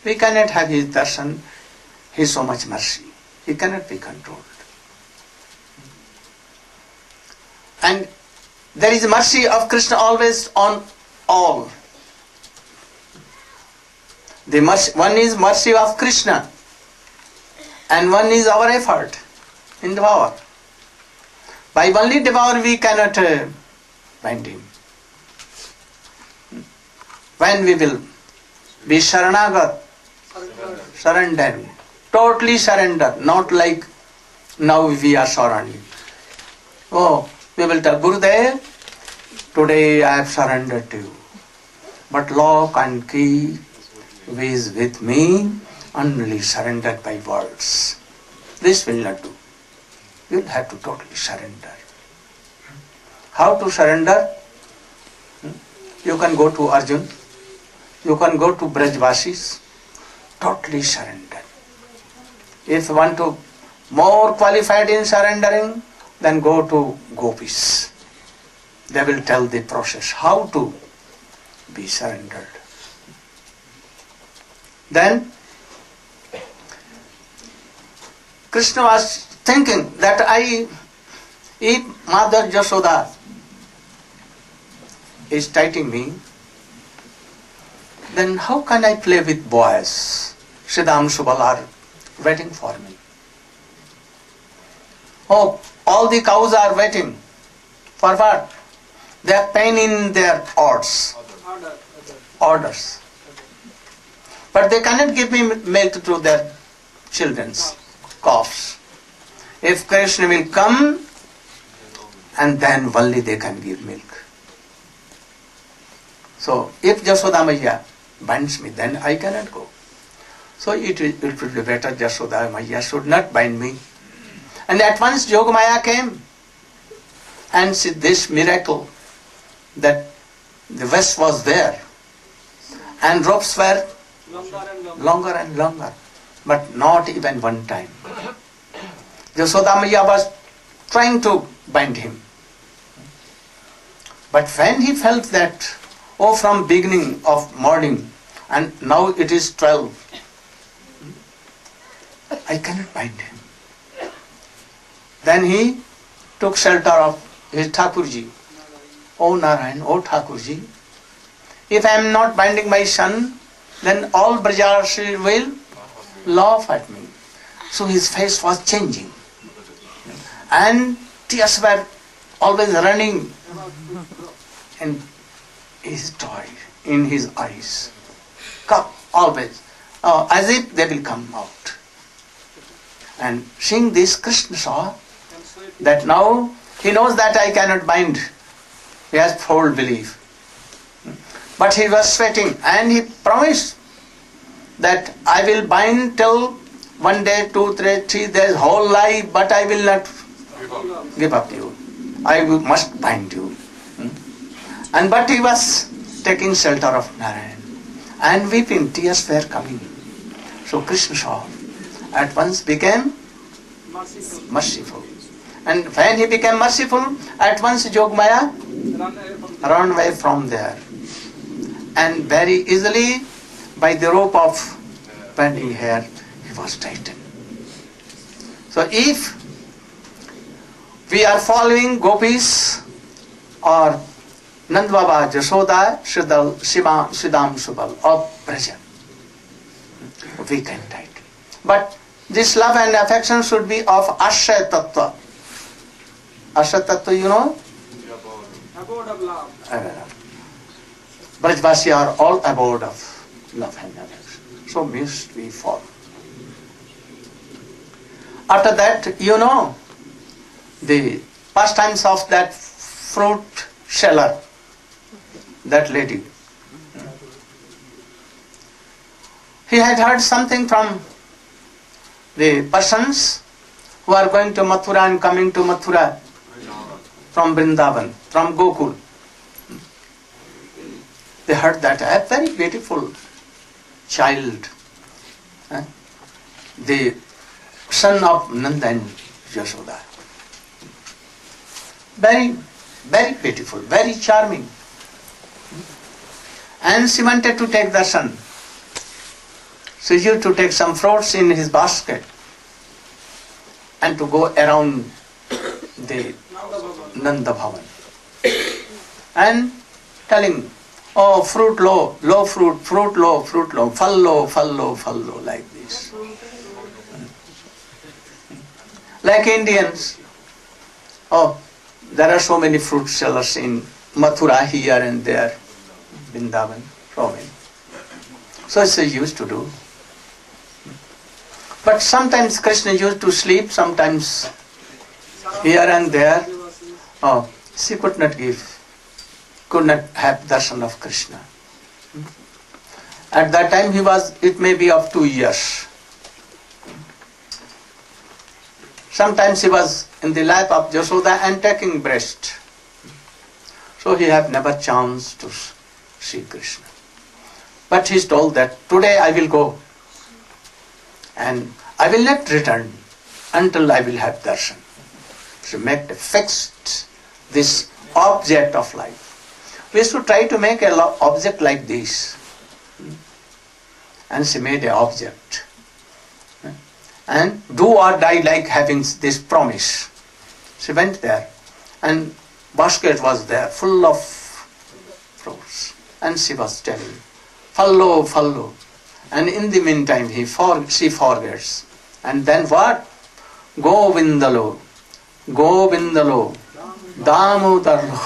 B: have his darshan. He is so much mercy. He cannot be controlled. And there is mercy of Krishna always on all. The mercy, one is mercy of Krishna and one is our effort in devour. By only devour we cannot bind him. When we will be Sharanagat Surrender. Totally surrender. Not like now we are surrounding. Oh, we will tell Gurudev, today I have surrendered to you. But lock and key is with me, only surrendered by words. This will not do. You will have to totally surrender. How to surrender? You can go to Arjun. You can go to Brajvasis. Totally surrender. If you want to more qualified in surrendering, then go to Gopis. They will tell the process how to be surrendered. Then Krishna was thinking that if Mother Yashoda is tighting me, then how can I play with boys? Siddham Subal are waiting for me. Oh, all the cows are waiting. For what? They have pain in their orders. But they cannot give me milk to their children's calves. If Krishna will come, and then only they can give milk. So if Jashoda Maya binds me, then I cannot go. So it will be better Jashoda Maya should not bind me. And at once Yogamaya came and see this miracle that the vest was there and ropes were longer and longer, but not even one time. Jashoda Maya was trying to bind him. But when he felt that, oh, from beginning of morning and now it is 12, I cannot bind him. Then he took shelter of his Thakurji. Oh Narayana, oh Thakurji, if I am not binding my son, then all Brajas will laugh at me. So his face was changing. And tears were always running in his joy, in his eyes. Come, always. As if they will come out. And seeing this, Krishna saw that now he knows that I cannot bind. He has full belief. But he was sweating and he promised that I will bind till 1 day, 2, 3 days, whole life, but I will not give up you. I must bind you. And but he was taking shelter of Narayana and weeping, tears were coming. So Krishna saw, at once became merciful. And when he became merciful, at once Yogamaya ran away from there. And very easily, by the rope of bending hair, he was tightened. So if we are following Gopis or Nand Baba, Jashoda, Siddham Subal of Braja, we can tighten. But this love and affection should be of Ashray Tattva. Ashray Tattva, you know?
E: Abode of love.
B: Brajvasi are all abode of love and affection. So must we follow. After that, you know, the pastimes of that fruit seller, that lady. He had heard something from the persons who are going to Mathura and coming to Mathura from Vrindavan, from Gokul. They heard that a very beautiful child, the son of Nanda and Yashoda. Very, very beautiful, very charming. And she wanted to take the son. She used to take some fruits in his basket and to go around the Nanda Bhavan and telling, oh, fruit low, low fruit, fruit low, phal low, like this. Like Indians, oh, there are so many fruit sellers in Mathura here and there, Vrindavan, so many. So she used to do. But sometimes Krishna used to sleep, sometimes here and there. Oh, she could not have darshan of Krishna. At that time it may be of 2 years. Sometimes he was in the lap of Jasoda and taking breast. So he have never chance to see Krishna. But he is told that today I will go and I will not return until I will have darshan. So make fixed this object of life. We should try to make an object like this. And she made an object. And do or die like having this promise. She went there and basket was there full of fruits. And she was telling, follow, follow. And in the meantime she forgets. And then what? Govindalo, Govindalo, Damodarlo,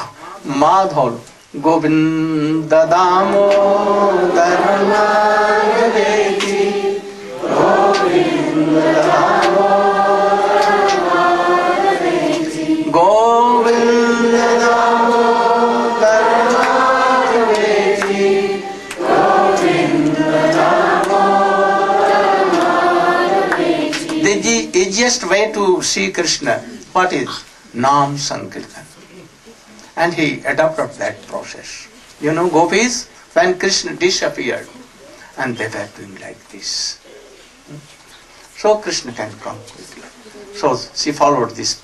B: Madholo, Govinda Damodar Madhaveti, Govinda Damodar Madhaveti, Govinda Damodar Madhaveti, Govinda Damodar Madhaveti. The easiest way to see Krishna, what is? Nam Sankirtan. And he adopted that process. You know, gopis, when Krishna disappeared, and they were doing like this. So Krishna can come quickly. So she followed this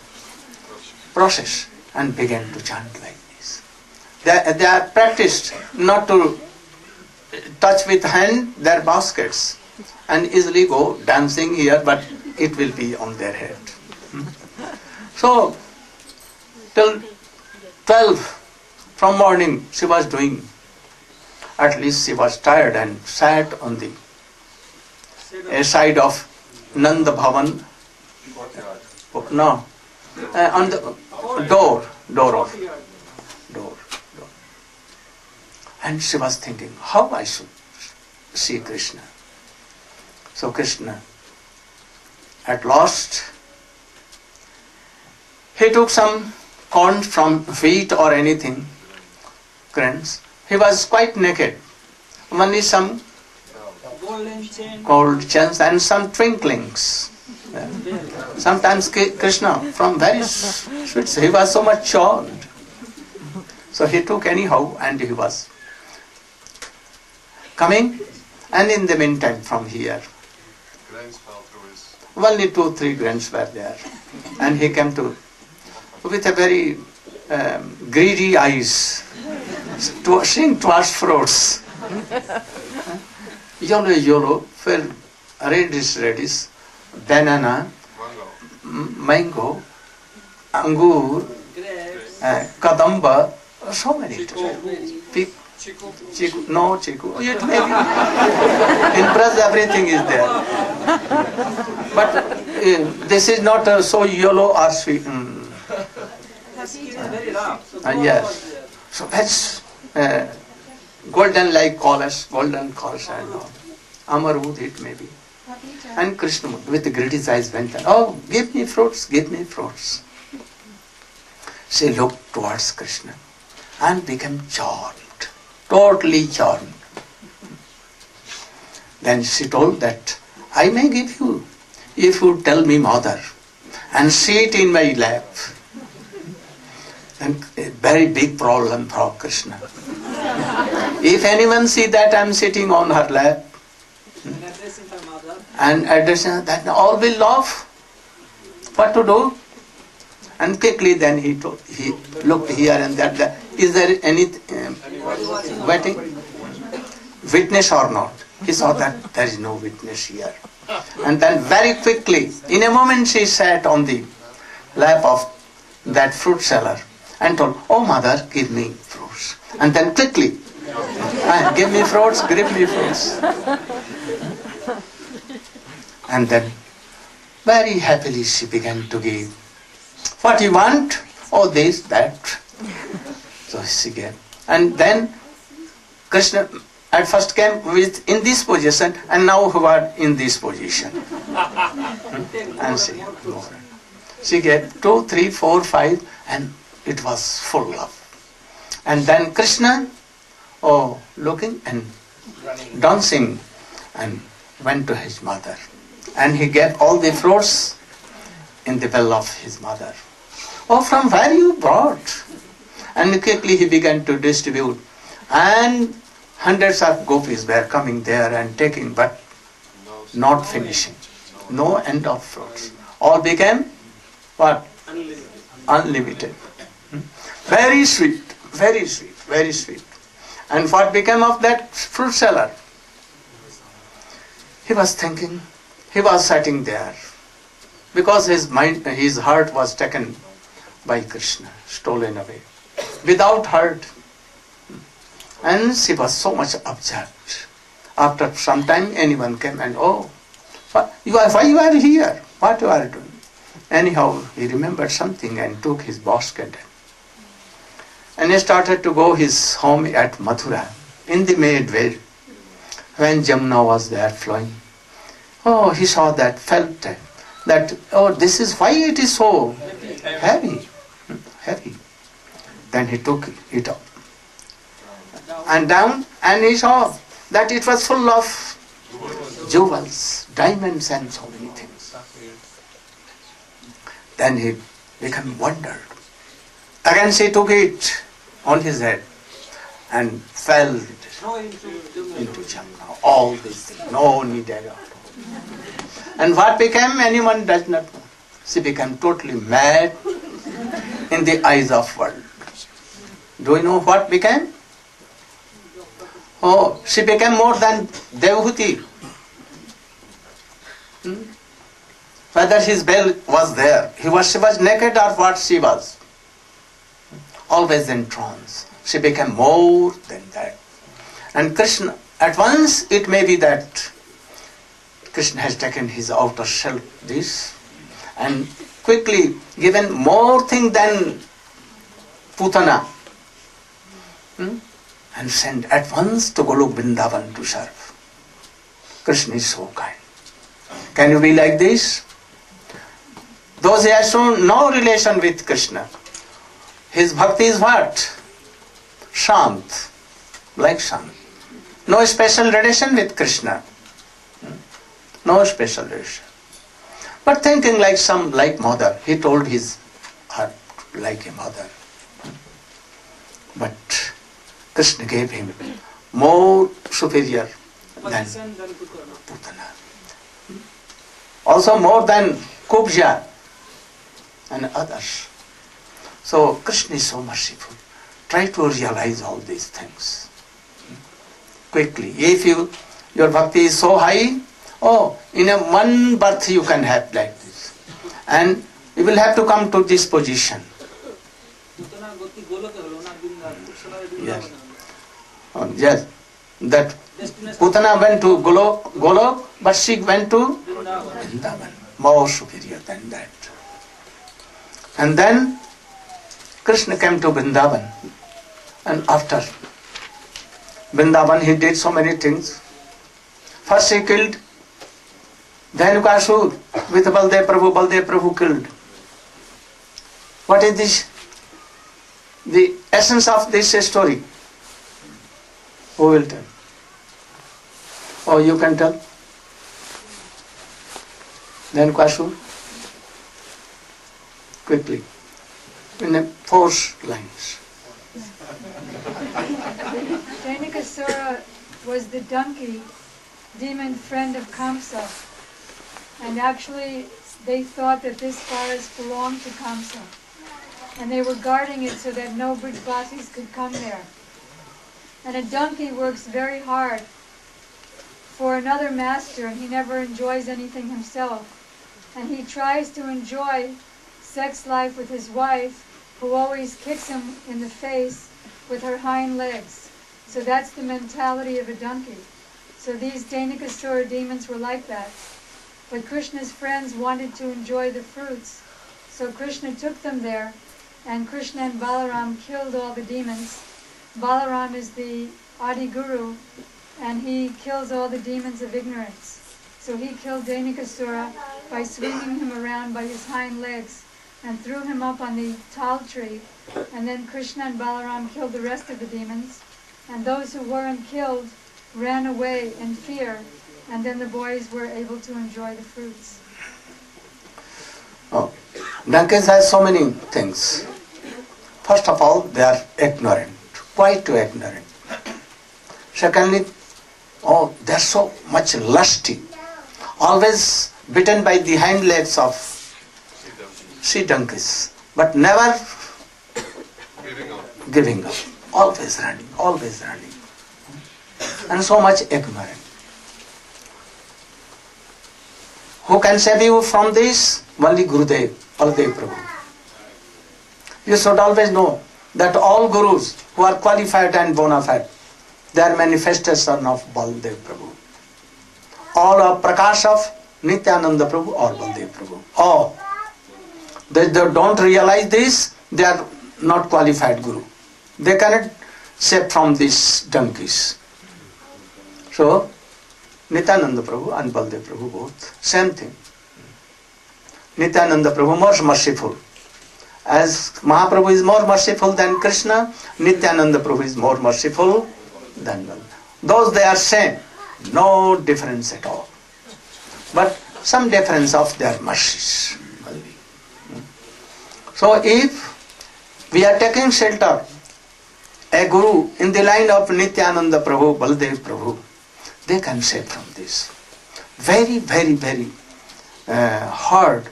B: process and began to chant like this. They are practiced not to touch with hand their baskets and easily go dancing here, but it will be on their head. So till 12 from morning she was doing. At least she was tired and sat on the side of Nanda Bhavan. No, on the door. And she was thinking, how I should see Krishna. So Krishna, at last, he took some corn from wheat or anything, grains. He was quite naked. Only some gold chains and some twinklings. Sometimes Krishna, from very sweet, he was so much charmed. So he took anyhow and he was coming, and in the meantime from here,
C: Grains fell through his...
B: only 2-3 grains were there. And he came to with a very greedy eyes, seeing towards fruits. Yellow, fair, reddish, banana, mango, angur, kadamba, so many. Chiku, no chiku, it may be. In Brazil everything is there. But this is not so yellow or sweet. Yes. So that's golden like collars, and all. Amarud it may be. And Krishna with the greedy eyes went and, oh, give me fruits, give me fruits. She looked towards Krishna and became charmed, totally charmed. Then she told that, I may give you, if you tell me mother, and sit in my lap. And a very big problem for Krishna. If anyone see that I am sitting on her lap, and addressing her, then all will laugh. What to do? And quickly then he looked here and there. Is there any witness or not? He saw that there is no witness here. And then very quickly, in a moment she sat on the lap of that fruit seller and told, oh mother, give me fruits. And then quickly, give me fruits, give me fruits. And then very happily she began to give. What you want? Oh, this, that. So she gave. And then Krishna at first came with in this position and now who are in this position. And she gave 2, 3, 4, 5 and it was full of. And then Krishna, looking and dancing and went to his mother. And he gave all the fruits in the well of his mother. Oh, from where you brought? And quickly he began to distribute. And hundreds of gopis were coming there and taking, but not finishing. No end of fruits. All became what? Unlimited. Very sweet, very sweet, very sweet. And what became of that fruit seller? He was thinking, he was sitting there because his mind, his heart was taken by Krishna, stolen away, without hurt. And she was so much upset. After some time, anyone came and, why you are here? What you are doing? Anyhow, he remembered something and took his basket. And he started to go his home at Mathura, in the maid way, when Jamuna was there flowing. Oh, he saw that, felt that, this is why it is so heavy. Heavy. Then he took it up and down, and he saw that it was full of jewels, diamonds and so many things. Then he became wondered. Again she took it on his head and fell into Jamuna. All these things, no need at all. And what became, anyone does not know. She became totally mad in the eyes of world. Do you know what became? Oh, she became more than Devahuti. Whether his bell was there, she was naked or what she was. Always in trance. She became more than that. And Krishna, at once it may be that Krishna has taken his outer shell, this, and quickly given more thing than Putana. And sent at once to Golok Vrindavan to serve. Krishna is so kind. Can you be like this? Those who have shown no relation with Krishna, his bhakti is what? Shant, like Shant. No special relation with Krishna. No special relation. But thinking like mother, he told his heart like a mother. But Krishna gave him more superior than Putana. Also more than Kubja and others. So Krishna is so merciful. Try to realize all these things quickly. If your bhakti is so high, in a one birth you can have like this. And you will have to come to this position. Yes. Yes. That Putana went to Golok, but she went to Vrindavan. More superior than that. And then Krishna came to Vrindavan. And after Vrindavan he did so many things. First he killed Dhanukasur with Baldev Prabhu killed. What is this? The essence of this story. Who will tell? Or you can tell? Dhanukasur? Quickly. In 4 lines.
F: Dhanukasura was the donkey demon friend of Kamsa. And actually, they thought that this forest belonged to Kamsa. And they were guarding it so that no Brijvasis could come there. And a donkey works very hard for another master, and he never enjoys anything himself. And he tries to enjoy sex life with his wife, who always kicks him in the face with her hind legs. So that's the mentality of a donkey. So these Dhanukasura demons were like that. But Krishna's friends wanted to enjoy the fruits. So Krishna took them there, and Krishna and Balaram killed all the demons. Balaram is the Adi Guru, and he kills all the demons of ignorance. So he killed Danikasura by swinging him around by his hind legs and threw him up on the tall tree. And then Krishna and Balaram killed the rest of the demons. And those who weren't killed ran away in fear. And then the boys were able to enjoy the fruits.
B: Oh. Donkeys have so many things. First of all, they are ignorant, quite too ignorant. Secondly, they are so much lusty, always bitten by the hind legs of she donkeys, but never giving up, always running, and so much ignorant. Who can save you from this? Only Gurudev, Baldev Prabhu. You should always know that all gurus who are qualified and bona fide, they are manifestation of Baldev Prabhu. All are Prakash of Nityananda Prabhu or Baldev Prabhu. Oh, they don't realize this, they are not qualified guru. They cannot save from these donkeys. So, Nityananda Prabhu and Baldev Prabhu both, same thing. Nityananda Prabhu more merciful. As Mahaprabhu is more merciful than Krishna, Nityananda Prabhu is more merciful than Baldev. Those they are same, no difference at all. But some difference of their mercies. So if we are taking shelter, a guru in the line of Nityananda Prabhu, Baldev Prabhu, they can save from this. Very, very, very hard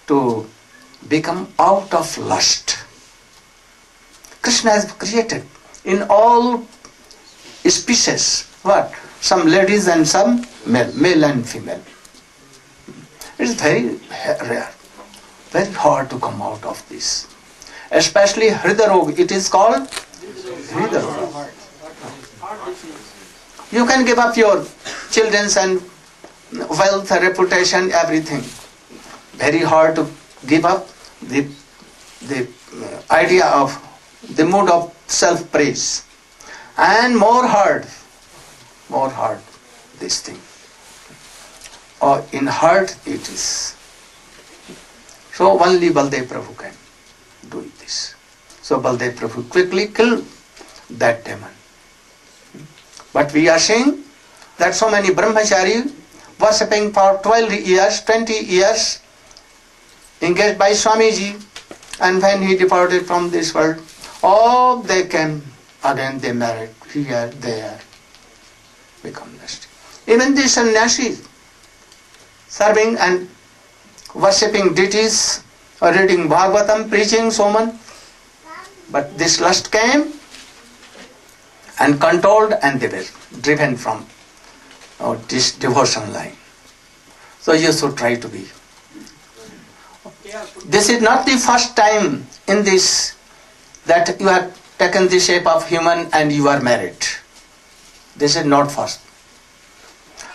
B: to become out of lust. Krishna has created in all species, what? Some ladies and some male and female. It is very rare, very hard to come out of this. Especially Hridaya Roga, it is called Hridaya Roga. You can give up your children's and wealth, reputation, everything. Very hard to give up the idea of the mood of self-praise. And more hard this thing. Or in heart it is. So only Baldev Prabhu can do this. So Baldev Prabhu quickly killed that demon. But we are seeing that so many brahmachari worshipping for 12 years, 20 years, engaged by Swamiji, and when he departed from this world, they came again, they married here, there, become nasty. Even the sannyasis, serving and worshipping deities, or reading Bhagavatam, preaching, so on. But this lust came and controlled, and they were driven from this devotion line. So you should try to be. This is not the first time in this that you have taken the shape of human and you are married. This is not first.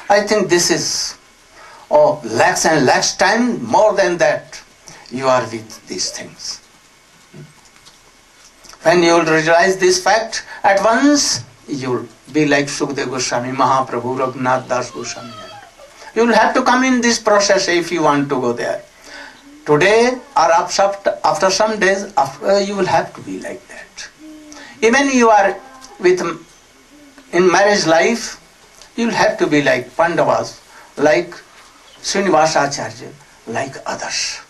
B: I think this is lakhs and lakhs time, more than that, you are with these things. When you will realize this fact, at once you will be like Sukadeva Goswami, Mahaprabhu, Raghunath Das Goswami. You will have to come in this process if you want to go there. Today or after some days, you will have to be like that. Even you are in marriage life, you will have to be like Pandavas, like Srinivasa Acharya, like others,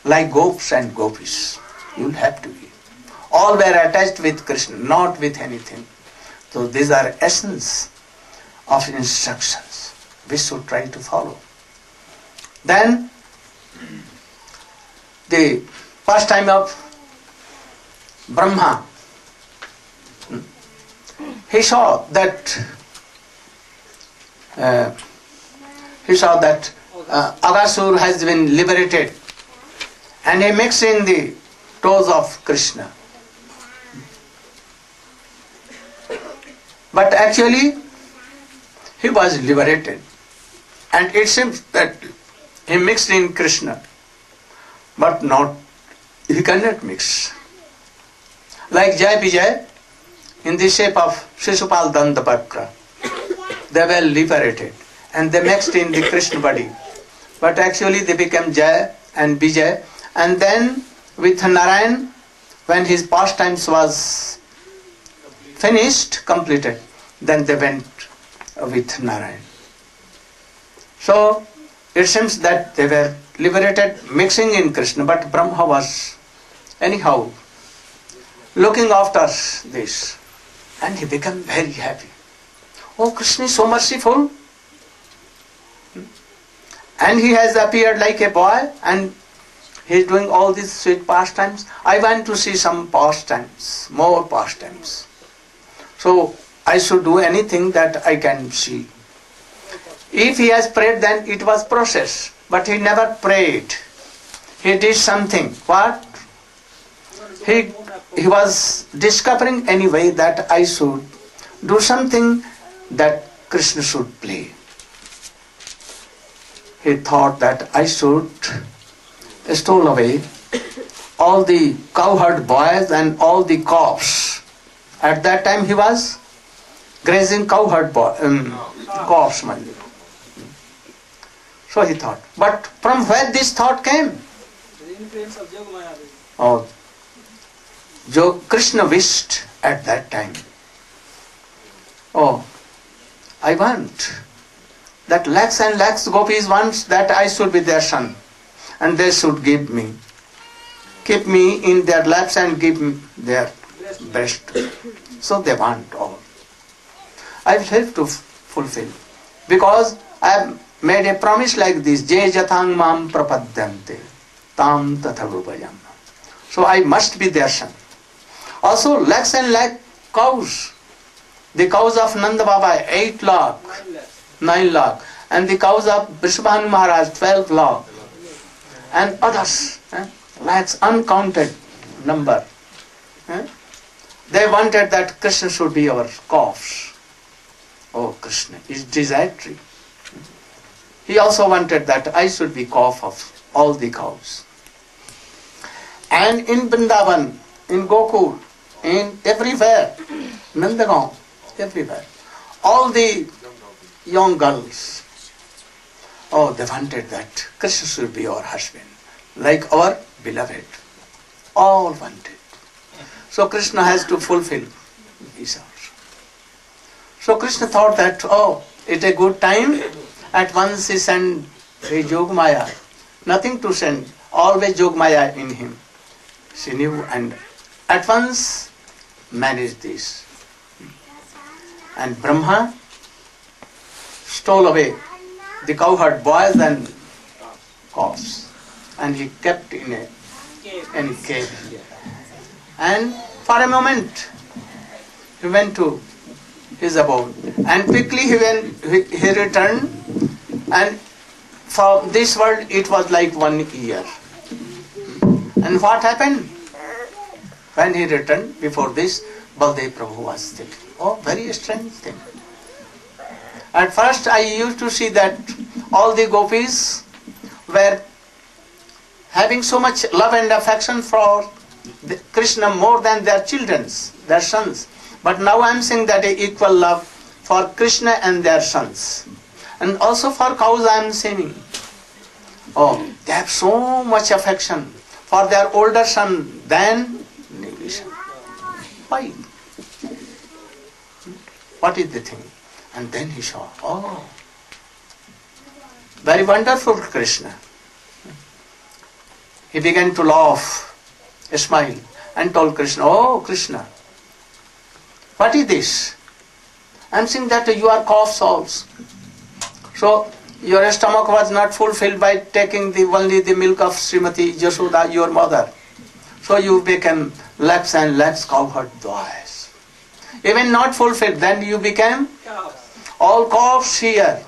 B: like Gops and Gopis. You will have to be. All were attached with Krishna, not with anything. So these are essence of instructions we should try to follow. Then the first time of Brahma, he saw that Aghasur has been liberated, and he mixed in the toes of Krishna. But actually, he was liberated, and it seems that he mixed in Krishna, but he cannot mix. Like Jai Vijay, in the shape of Shishupal Dandapakra, they were liberated and they mixed in the Krishna body. But actually they became Jaya and Vijay. And then with Narayana, when his pastimes was finished, completed, then they went with Narayana. So it seems that they were liberated, mixing in Krishna, but Brahma was anyhow looking after this, and he became very happy. Oh, Krishna is so merciful, and he has appeared like a boy, and he is doing all these sweet pastimes. I want to see some pastimes, more pastimes. So I should do anything that I can see. If he has prayed, then it was process. But he never prayed. He did something. What? He was discovering anyway that I should do something that Krishna should play. He thought that I should stole away all the cowherd boys and all the calves. At that time he was grazing cowherd calves. So he thought. But from where this thought came?
E: The influence of Yogamaya.
B: Oh, Krishna wished at that time. Oh, I want that lakhs and lakhs gopis want that I should be their son, and they should keep me in their laps and give me their best. So they want all. I will have to fulfill, because I have made a promise like this: Je jathang mam prapadyante tam tathavupayam. So I must be their son. Also lakhs and lakh cows. The cows of Nanda Baba 8 lakh, 9 lakh, and the cows of Vrishabhanu Maharaj 12 lakh, and others, lakhs, uncounted number. They wanted that Krishna should be our calves. Oh, Krishna is desiratory. He also wanted that I should be calf of all the cows. And in Vrindavan, in Gokul, in everywhere, Nandagaon, everywhere, all the young girls, oh, they wanted that Krishna should be our husband, like our beloved. All wanted. So Krishna has to fulfill his also. So Krishna thought that, oh, it's a good time. At once he sent a Yogamaya. Nothing to send, always Yogamaya in him. She knew and at once managed this. And Brahma stole away the cowherd boys and calves, and he kept in a cave. And for a moment he went to his abode, and quickly he returned, and for this world it was like 1 year. And what happened? When he returned, before this, Baldev Prabhu was sitting. Oh, very strange thing. At first I used to see that all the gopis were having so much love and affection for Krishna more than their children, their sons. But now I am seeing that equal love for Krishna and their sons. And also for cows I am seeing. Oh, they have so much affection for their older son than negation. Why? What is the thing? And then he saw, oh, very wonderful Krishna. He began to laugh, smile, and told Krishna, oh Krishna, what is this? I am seeing that you are calf souls. So your stomach was not fulfilled by taking only the milk of Srimati Yashoda, your mother. So you became lakhs and lakhs cowherd boys. Even not fulfilled, then you became all calves here.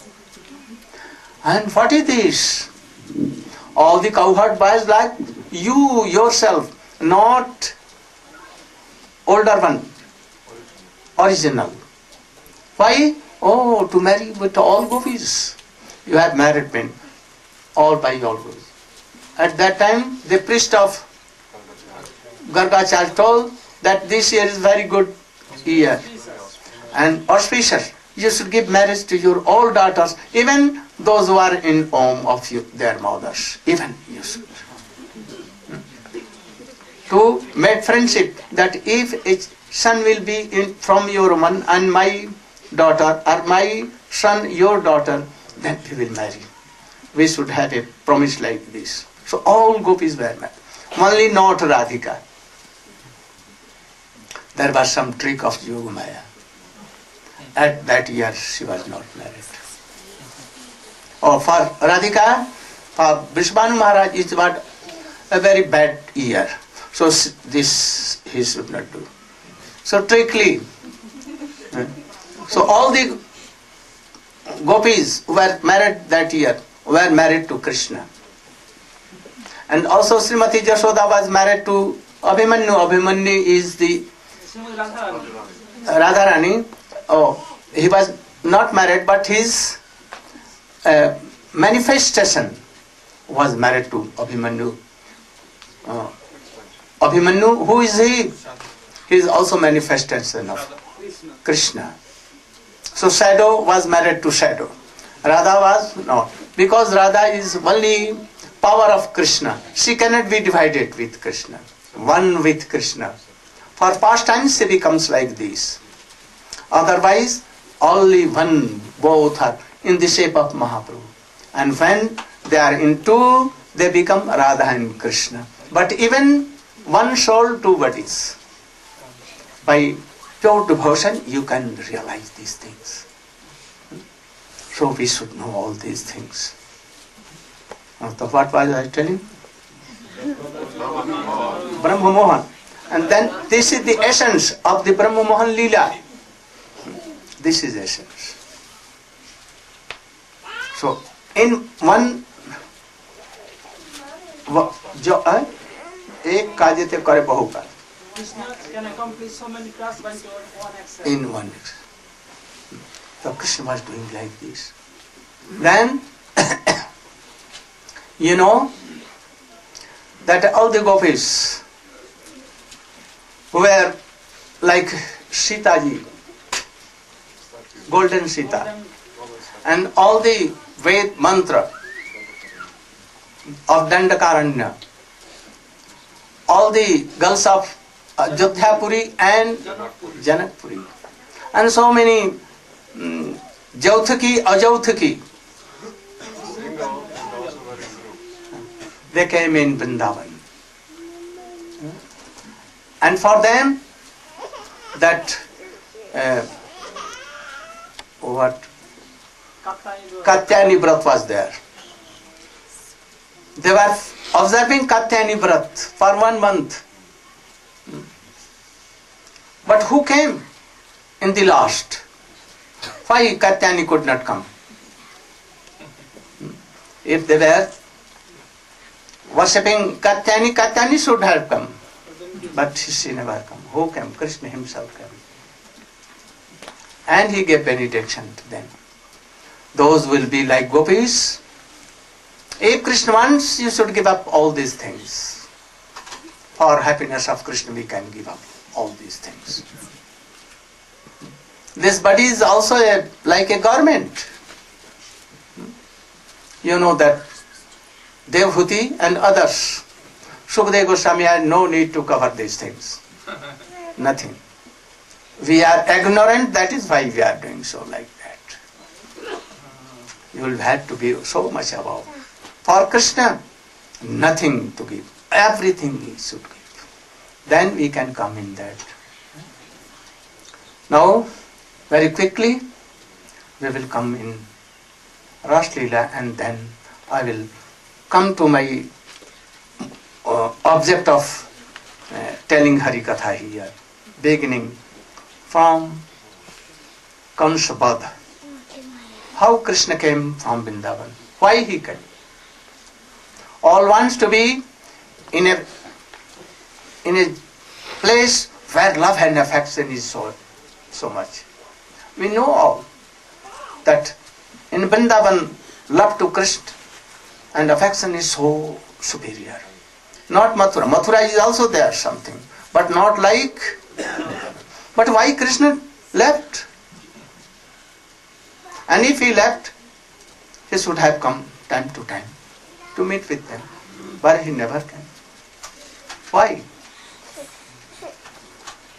B: And what is this? All the cowherd boys like you yourself, not older one, original. Why? Oh, to marry with all gopis. You have married men, all by all gopis. At that time, the priest of Gargacharya told that this year is very good year and auspicious. You should give marriage to your all daughters, even those who are in home of their mothers. Even you should. To make friendship, that if a son will be from your woman and my daughter, or my son your daughter, then we will marry. We should have a promise like this. So all gopis were married. Only not Radhika. There was some trick of Yogamaya. At that year she was not married. Oh, for Radhika, for Vishwanu Maharaj it was a very bad year. So this he should not do. So trickly. So all the gopis who were married that year were married to Krishna. And also Srimati Jashoda was married to Abhimanyu. Abhimanyu is the Radharani. Oh, he was not married, but his manifestation was married to Abhimanyu. Abhimanyu, who is he? He is also manifestation of Krishna. So Shadow was married to Shadow. Radha was not. Because Radha is only power of Krishna. She cannot be divided with Krishna. One with Krishna. For pastimes she becomes like this. Otherwise, only one, both are in the shape of Mahaprabhu. And when they are in two, they become Radha and Krishna. But even one soul, two bodies. By pure devotion, you can realize these things. So we should know all these things. So what was I telling? Brahma Mohan. And then this is the essence of the Brahma Mohan Leela. This is essence. So in one एक काजे ते करे बहु का.
E: Krishna can accomplish so many tasks by one action.
B: In one action. So Krishna was doing like this. Then you know that all the gopis were like Sita ji, golden Sita, and all the Ved mantra of Dandakaranya, all the girls of Jodhapuri and Janakpuri, and so many Jauthaki, Ajauthaki, they came in Vrindavan. And for them, that Katyayani Vrat was there. They were observing Katyayani Vrat for 1 month. But who came in the last? Why Katyayani could not come? If they were worshipping Katyayani, Katyayani should have come. But she never came. Who came? Krishna himself came. And he gave benediction to them. Those will be like gopis. If Krishna wants, you should give up all these things. For happiness of Krishna, we can give up all these things. This body is also like a garment. You know that Devhuti and others, Sukadeva Goswami had no need to cover these things. Nothing. We are ignorant, that is why we are doing so like that. You will have to be so much above. For Krishna, nothing to give. Everything he should give. Then we can come in that. Now, very quickly, we will come in Ras Leela, and then I will come to my object of telling Harikatha here, beginning from Kansabadh. How Krishna came from Vrindavan. Why he came? All wants to be in a place where love and affection is so much. We know all that in Vrindavan, love to Krishna and affection is so superior. Not Mathura. Mathura is also there something, but not like. But why Krishna left? And if he left, he should have come time to time to meet with them. But he never came. Why?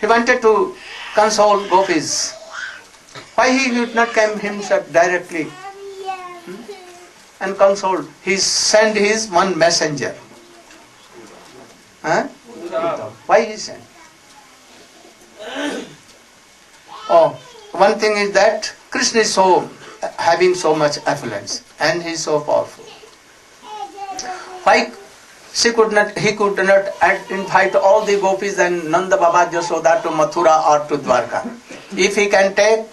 B: He wanted to console gopis. Why he did not come himself directly and console? He sent his one messenger. Huh? Why he sent? Oh, one thing is that Krishna is so having so much affluence and he is so powerful. Why he could not invite all the gopis and Nanda Baba Jasoda to Mathura or to Dwarka? If he can take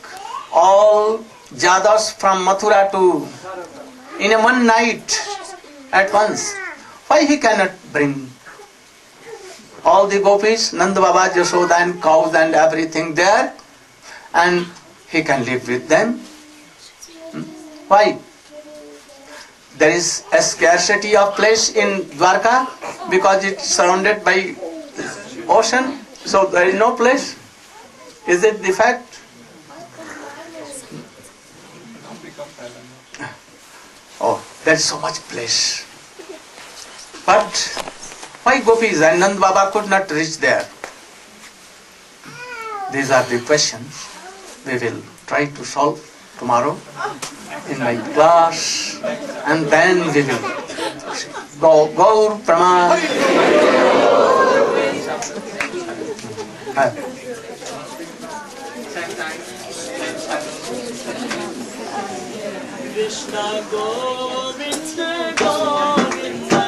B: all Jadavs from Mathura to in a one night at once, why he cannot bring all the gopis, Nanda Baba Jasoda and cows and everything there, and he can live with them? Why? There is a scarcity of place in Dwarka because it's surrounded by ocean, so there is no place. Is it the fact? Oh, there is so much place. But why gopis and Nand Baba could not reach there? These are the questions we will try to solve tomorrow in my class, and then we will go Gaur Praman.
A: Krishna Govinda Govinda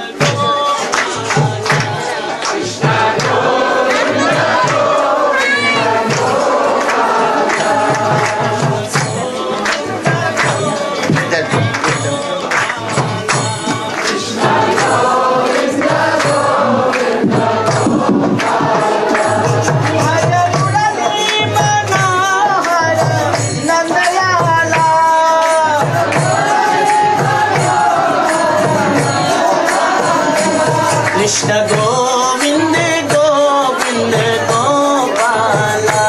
A: Krishna Govinda Govinda Gopala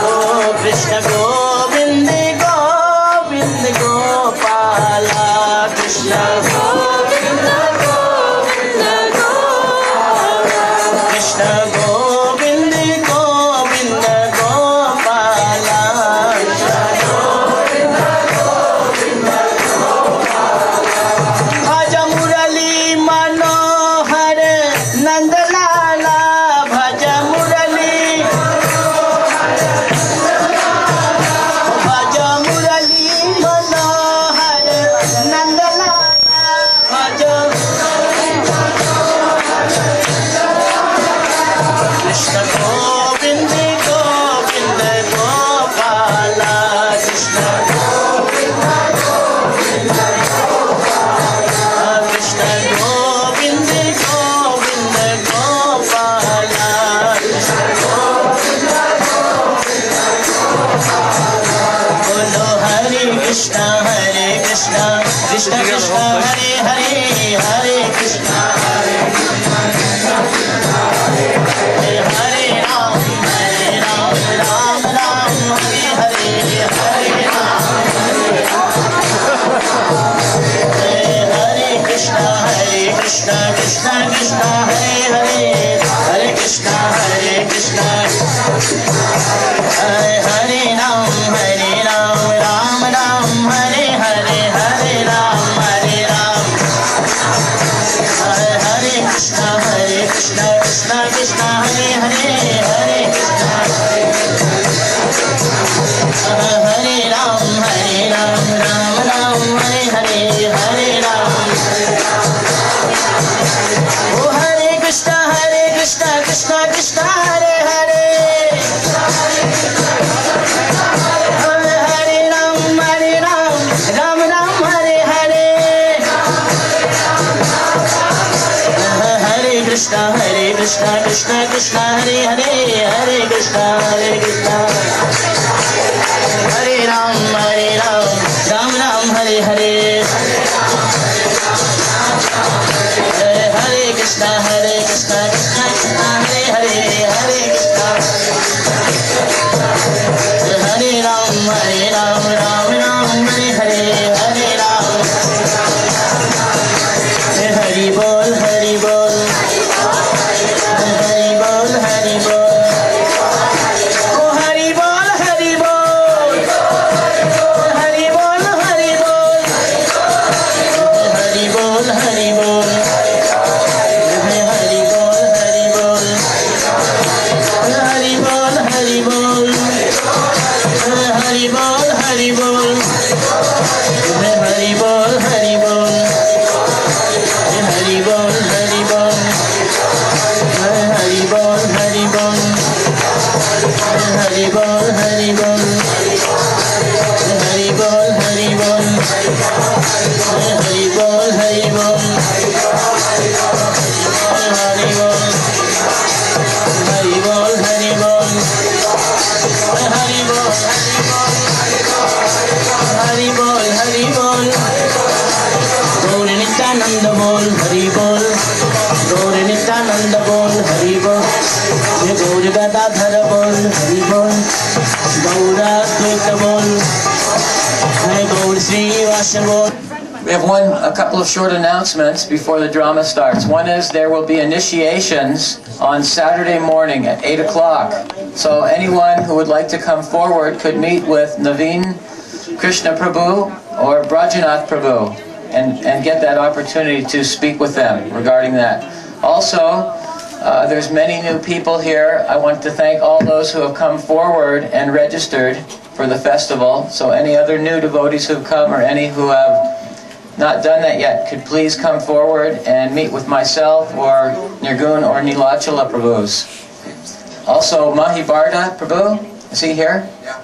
A: Oh Krishna Govinda Govinda Gopala Krishna Govinda Govinda Gopala Krishna Govinda Govinda Gopala Krishna Krishna Hare Hare Hare Krishna Hare Hare Ram Ram Ram Hare Hare Hare Ram Hare Krishna Krishna Krishna Hare Hare Hare Krishna Hare Hare Ram Ram Ram Hare Hare Hare Ram Hare Krishna Krishna Krishna Hare Hare Hare Krishna Hare Ram Ram Ram Hare Hare Hare Ram Oh Hare Krishna Krishna Krishna Hare Hare Hare Ram Ram Ram Hare Hare Hare Krishna Krishna Hare Hare Hare Krishna Hare Ram Ram Ram Hare Hare Hare Krishna Krishna Hare Hare Hare Krishna Hari Bol, Hari Bol, Hari Bol. Oh Hari Bol, Hari Bol, Hari Bol, Hari Bol, Hari Bol, Hari Bol, Hari Bol, Hari Bol, Hari Bol, Hari Bol, Hari Bol, Hari Bol, Hari Bol, Hari Bol. Hari Bol, Hari Bol, Hari Bol, Hari Bol, Hari Bol, Hari Bol, Hari Bol, Hari Bol, Hari Bol, Hari Bol, Hari Bol, Hari Bol, Hari Bol, Hari Bol, Hari Bol, Hari Bol. Gaur Nityananda Bol, Hari Bol, Gaur Nityananda Bol, Hari Bol, Gaur Gadadhar Bol, Hari Bol, Gaura Advaita Bol, Gaur Srivasa Bol.
G: We have a couple of short announcements before the drama starts. One is there will be initiations on Saturday morning at 8 o'clock. So anyone who would like to come forward could meet with Naveen Krishna Prabhu or Brajanath Prabhu and get that opportunity to speak with them regarding that. Also, there's many new people here. I want to thank all those who have come forward and registered for the festival. So any other new devotees who have come or any who have not done that yet could please come forward and meet with myself or Nirgun or Nilachala Prabhus. Also, Mahibarda Prabhu, is he here? Yeah.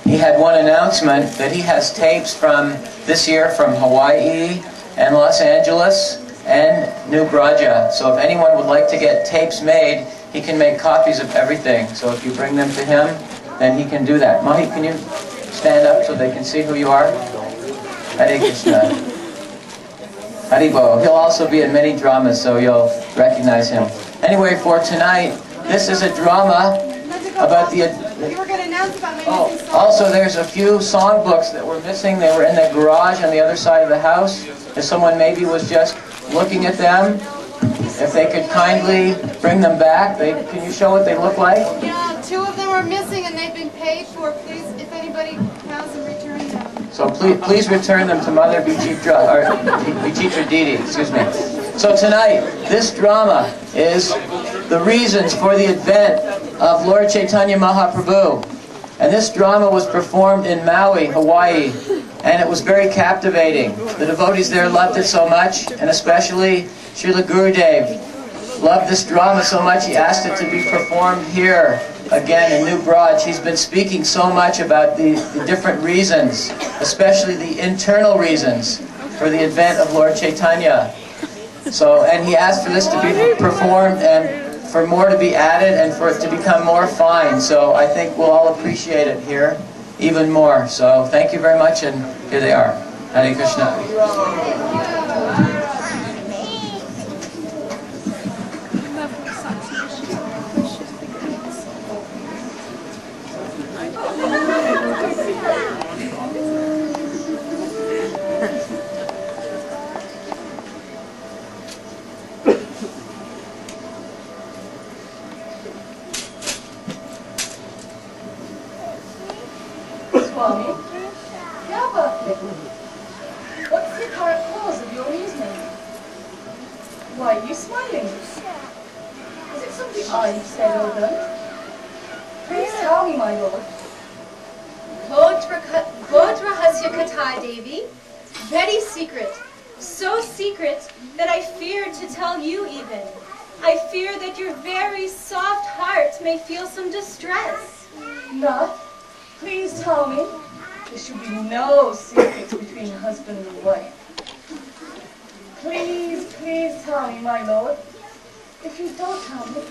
G: He had one announcement that he has tapes from this year from Hawaii and Los Angeles and New Braja. So if anyone would like to get tapes made, he can make copies of everything. So if you bring them to him, then he can do that. Mahi, can you stand up so they can see who you are? Hare Krishna. Haribo. He'll also be in many dramas, so you'll recognize him. Anyway, for tonight, this is a drama about the...
H: You were going to announce about maybe
G: Oh, also there's a few songbooks that were missing. They were in the garage on the other side of the house. If someone maybe was just looking at them, if they could kindly bring them back. Can you show what they look like?
H: Yeah, 2 of them are missing and they've been paid for. Please, if anybody has them, return them.
G: So please return them to Mother Vichitra Didi, excuse me. So tonight, this drama is the reasons for the advent of Lord Chaitanya Mahaprabhu. And this drama was performed in Maui, Hawaii, and it was very captivating. The devotees there loved it so much, and especially Srila Gurudev loved this drama so much he asked it to be performed here again in New Braj. He's been speaking so much about the different reasons, especially the internal reasons for the advent of Lord Chaitanya. So, and he asked for this to be performed and for more to be added and for it to become more fine. So I think we'll all appreciate it here even more. So thank you very much, and here they are. Hare Krishna.
I: Swami, what's the current cause of your amusement? Why are you smiling? Is it something I've said or done? Please tell me, my lord.
J: Bodhrahasya Katha Devi, very secret, so secret that I fear to tell you even. I fear that your very soft heart may feel some distress.
I: Nath, please tell me. There should be no secrets between husband and wife. Please, please tell me, my lord. If you don't tell me,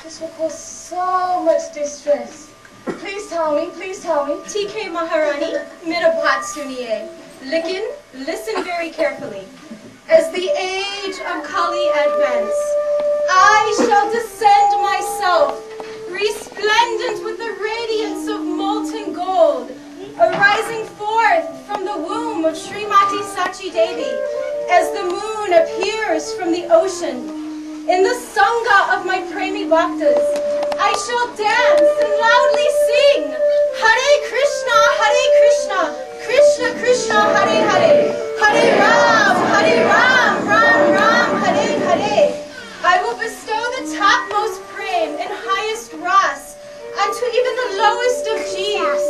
I: this will cause so much distress. Please tell me, please tell me.
J: TK Maharani, Mirabat Suniye. Listen very carefully. As the age of Kali advance, I shall descend myself, resplendent with the radiance of molten gold, arising forth from the womb of Srimati Sachi Devi, as the moon appears creepers from the ocean. In the Sangha of my Premi Bhaktas, I shall dance and loudly sing Hare Krishna, Krishna Krishna, Hare Hare, Hare Ram, Ram Ram, Hare Hare. I will bestow the topmost prem and highest ras unto even the lowest of jeeves.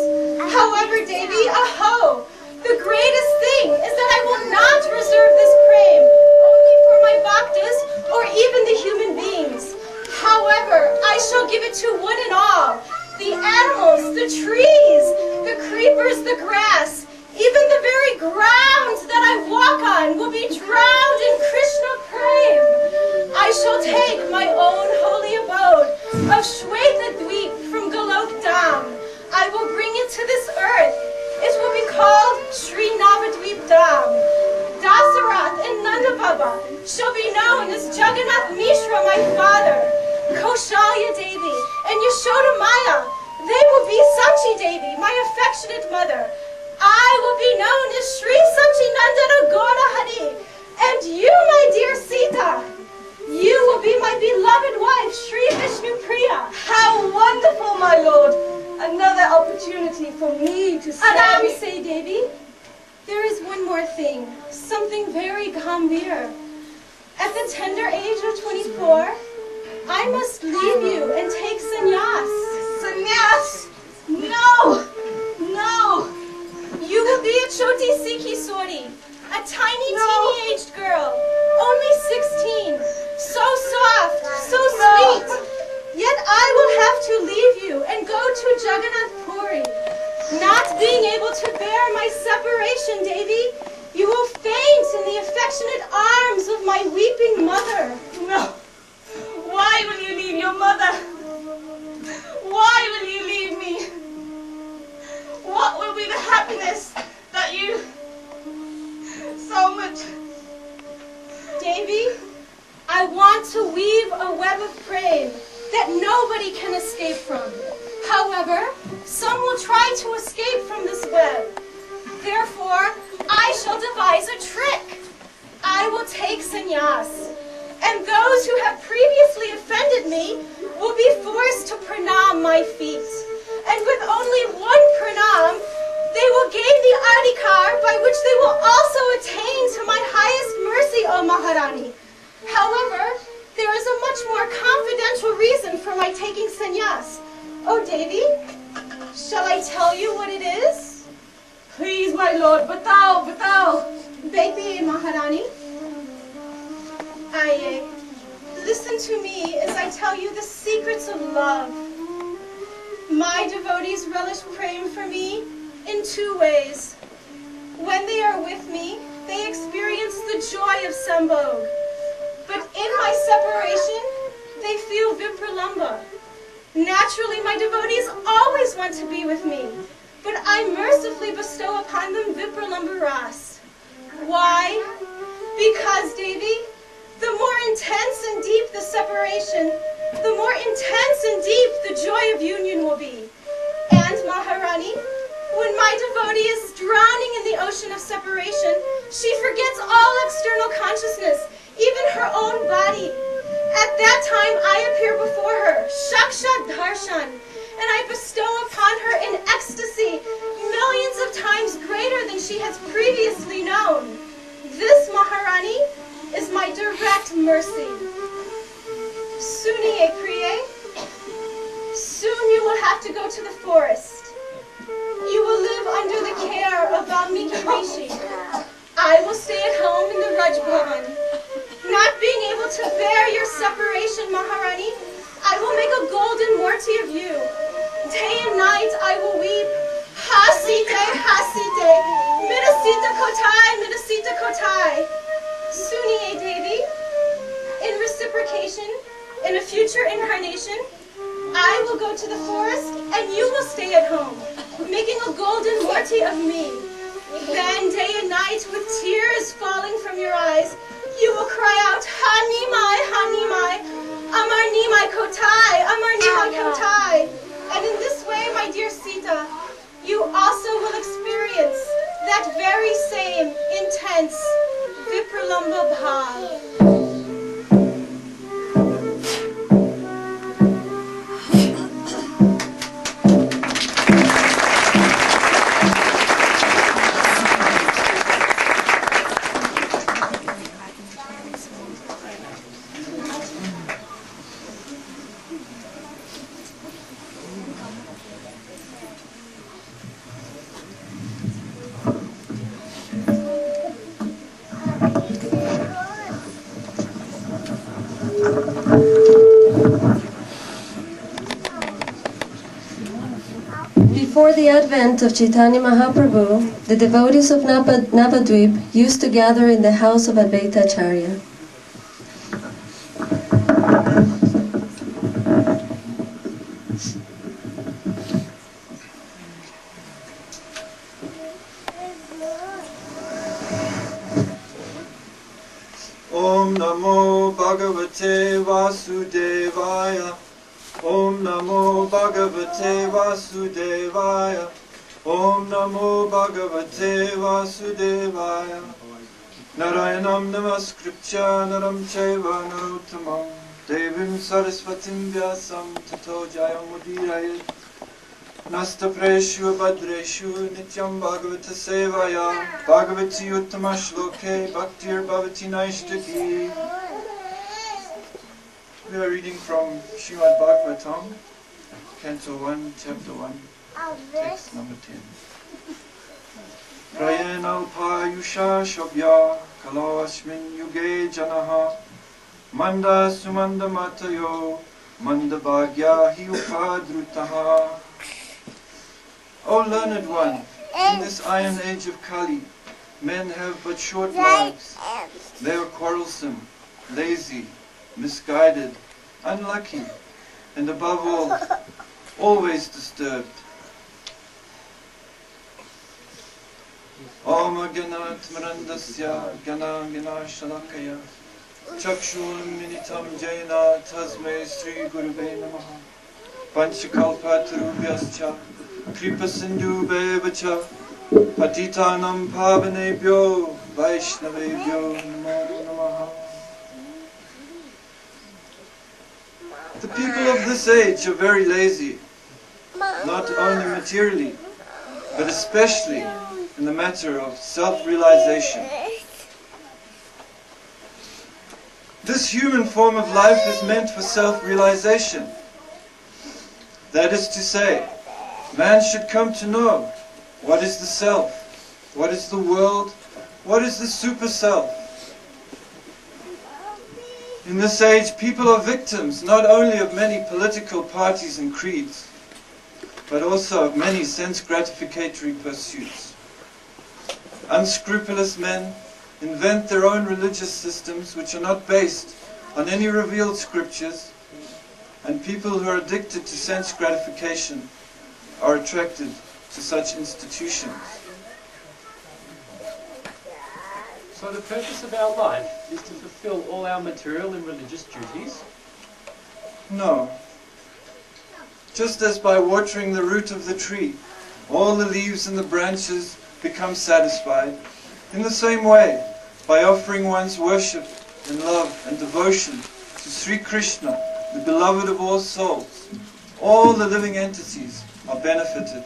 J: However, Devi, aho, the greatest thing is that I will not reserve this prem only for my bhaktas or even the human beings. However, I shall give it to one and all, the animals, the trees, the creepers, the grass, even the very ground that I walk on will be drowned in Krishna prem. I shall take my own holy abode of Shweta Dweep from Golok Dham. I will bring it to this earth. It will be called Sri Navadweep Dham. Dasarath and Nanda Baba shall be known as Jagannath Mishra, my father, Kaushalya Devi, and Yashoda Maya. They will be Sachi Devi, my affectionate mother. I will be known as Sri Sachinandana Gaura Hari. And you, my dear Sita, you will be my beloved wife, Sri Vishnu Priya.
I: How wonderful, my lord! Another opportunity for me to say...
J: Adam say, Devi, there is one more thing, something very gambhir. At the tender age of 24, I must leave you and take sannyas.
I: Sannyas? No! No!
J: You will be a Choti Sikhi Sori, a tiny, teeny-aged girl, only 16, so soft, so sweet. Yet I will have to leave you and go to Jagannath Puri. Not being able to bear my separation, Devi, you will faint in the affectionate arms of my weeping mother.
I: No! Why will you leave your mother? Why will you leave me? What will be the happiness that you so much...
J: Devi, I want to weave a web of prem that nobody can escape from. However, some will try to escape from this web. Therefore, I shall devise a trick. I will take sannyas, and those who have previously offended me will be forced to pranam my feet. And with only one pranam, they will gain the adhikar by which they will also attain to my highest mercy, O Maharani. However, there is a much more confidential reason for my taking sannyas. Oh, Devi, shall I tell you what it is?
I: Please, my lord, batao, batao.
J: Baby Maharani, listen to me as I tell you the secrets of love. My devotees relish praying for me in two ways. When they are with me, they experience the joy of Sambhog. But in my separation, they feel Vipralamba. Naturally, my devotees always want to be with me, but I mercifully bestow upon them Vipralamba Ras. Why? Because, Devi, the more intense and deep the separation, the more intense and deep the joy of union will be. And, Maharani, when my devotee is drowning in the ocean of separation, she forgets all external consciousness, even her own body. At that time, I appear before her, Shakshat Darshan, and I bestow upon her an ecstasy millions of times greater than she has previously known. This, Maharani, is my direct mercy. Suniye Priye, soon you will have to go to the forest. You will live under the care of Valmiki Rishi. I will stay at home in the Raj Bhavan. Not being able to bear your separation, Maharani, I will make a golden murti of you. Day and night I will weep, Hasite, Hasite, Midasita Kotai, Midasita Kotai. Suniye Devi, in reciprocation, in a future incarnation, I will go to the forest and you will stay at home, making a golden murti of me. Then day and night, with tears falling from your eyes, you will cry out, Hanimai, Amar Nimai Kotai, Amar Nimai Kotai. And in this way, my dear Sita, you also will experience that very same intense Vipralamba Bhav.
K: Before the advent of Chaitanya Mahaprabhu, the devotees of Navadvip used to gather in the house of Advaita Acharya.
L: Om Namo Bhagavate Vasudevaya. Om Namo Bhagavate Vasudevaya. Om Namo Bhagavate Vasudevaya. Narayanam Namaskritya Naram Chaiva Narottamam Devim Sarasvatim Vyasam Tato Jayamudiraye Nastapreshu Badreshu Nityam Bhagavata Sevaya Bhagavati Uttama Shloke Bhaktir Bhavati Naishtaki. We are reading from Srimad Bhagavatam, Canto 1, Chapter 1, text number 10. Prayena upayusha shobhya kalasmin yuge janaha manda sumanda matayo manda bhagya hi upadrutaha. O learned one, in this iron age of Kali, men have but short lives. They are quarrelsome, lazy, misguided, unlucky, and above all, always disturbed. Om Ganat Marandasya Ganam Ganashalakaya Chakshun Minitam Jaina Tasme Sri Gurube Namaha Panchakalpa Tarubhyascha Kripa Sindhu Bevacha Patitanam Pavanebhyo Vaishnavebhyo Namo Namaha. The people of this age are very lazy, not only materially, but especially in the matter of self-realization. This human form of life is meant for self-realization. That is to say, man should come to know what is the self, what is the world, what is the super-self. In this age, people are victims not only of many political parties and creeds, but also of many sense-gratificatory pursuits. Unscrupulous men invent their own religious systems which are not based on any revealed scriptures, and people who are addicted to sense gratification are attracted to such institutions.
A: So the purpose of our life is to fulfill all our material and religious duties?
L: No. Just as by watering the root of the tree, all the leaves and the branches become satisfied, in the same way, by offering one's worship and love and devotion to Sri Krishna, the beloved of all souls, all the living entities are benefited.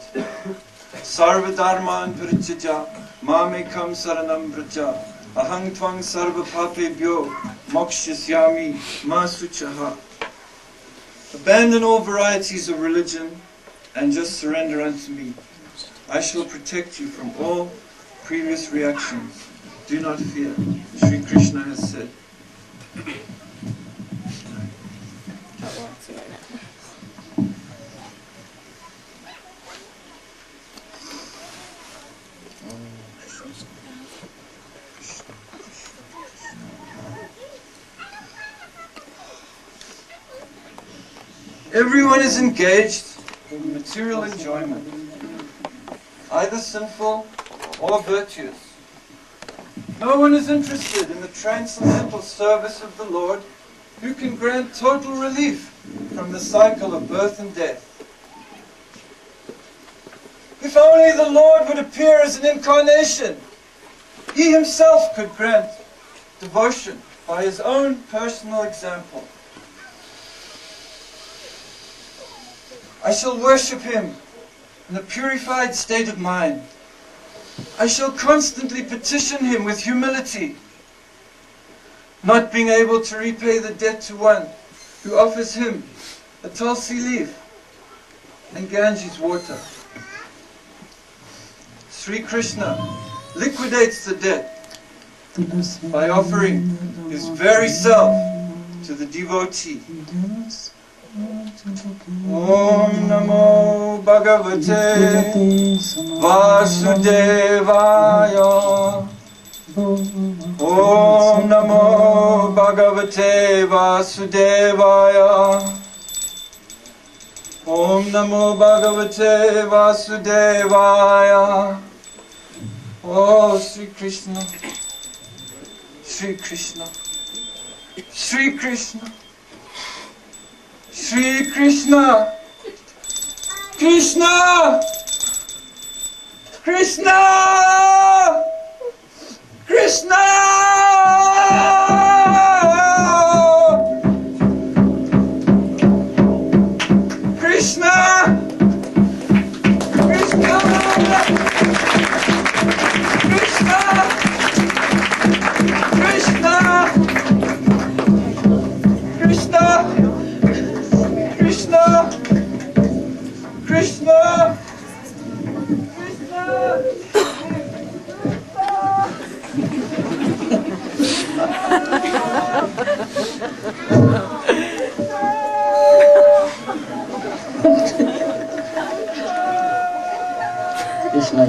L: Sarva dharman parityajya mamekam saranam vraja ahang tvang sarva papebhyo mokshasyami ma suchaha. Abandon all varieties of religion and just surrender unto me. I shall protect you from all previous reactions. Do not fear, Sri Krishna has said. Everyone is engaged in material enjoyment, either sinful or virtuous. No one is interested in the transcendental service of the Lord, who can grant total relief from the cycle of birth and death. If only the Lord would appear as an incarnation, He Himself could grant devotion by His own personal example. I shall worship Him in a purified state of mind. I shall constantly petition Him with humility, not being able to repay the debt to one who offers Him a tulsi leaf and Ganges water. Sri Krishna liquidates the debt by offering His very self to the devotee. Om Namo Bhagavate Vasudevaya. Om Namo Bhagavate Vasudevaya. Om Namo Bhagavate Vasudevaya. Oh, Sri Krishna, Sri Krishna, Sri Krishna, Sri Krishna, Krishna, Krishna, Krishna. Krishna, Krishna, Krishna, Krishna, Krishna, Krishna, Krishna,
G: Krishna.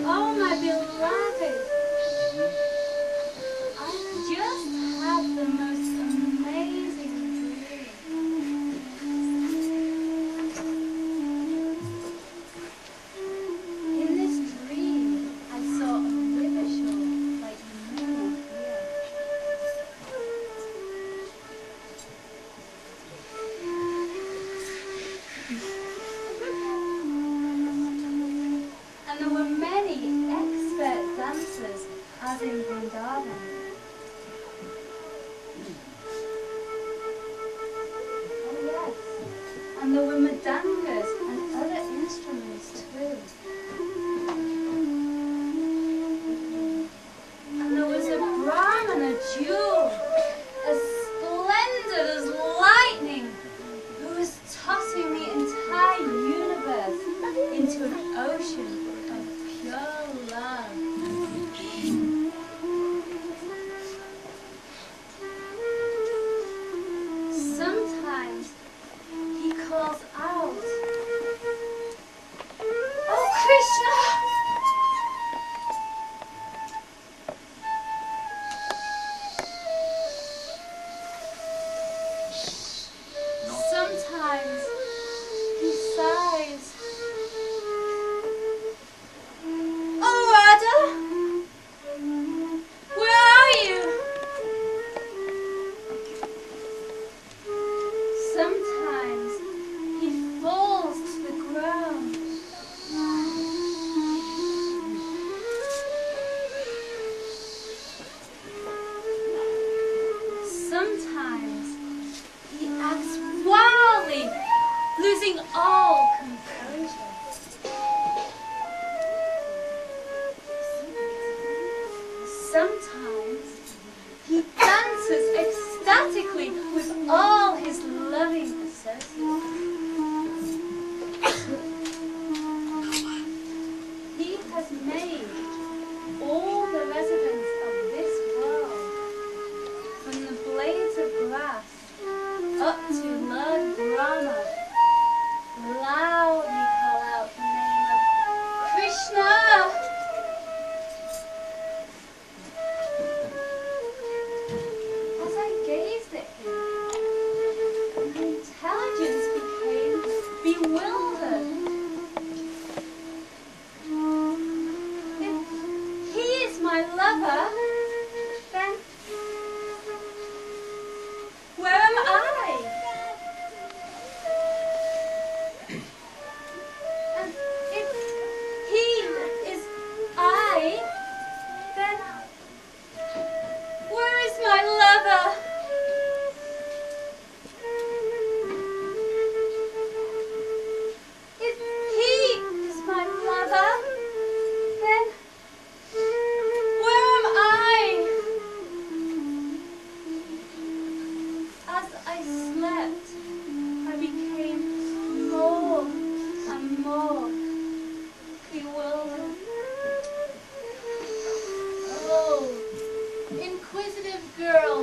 J: Oh, my beloved, I just had the most amazing dream. In this dream, I saw a river shore like no one here. And there were many expert dancers, as in Vrindavan. Oh yes, and there were madangas and other instruments too. And there was a Brahmana jewel, as splendid as lightning, who was tossing the entire universe into an ocean of pure love. Sometimes he calls out, "Oh Krishna!" Sometimes he sighs, "Oh Radha, where are you?" Sometimes he falls to the ground. Sometimes he acts wildly, losing all composure. Sometimes he dances ecstatically with all his loving associates. He has made all the residents of this world, from the blades of grass sensitive girl.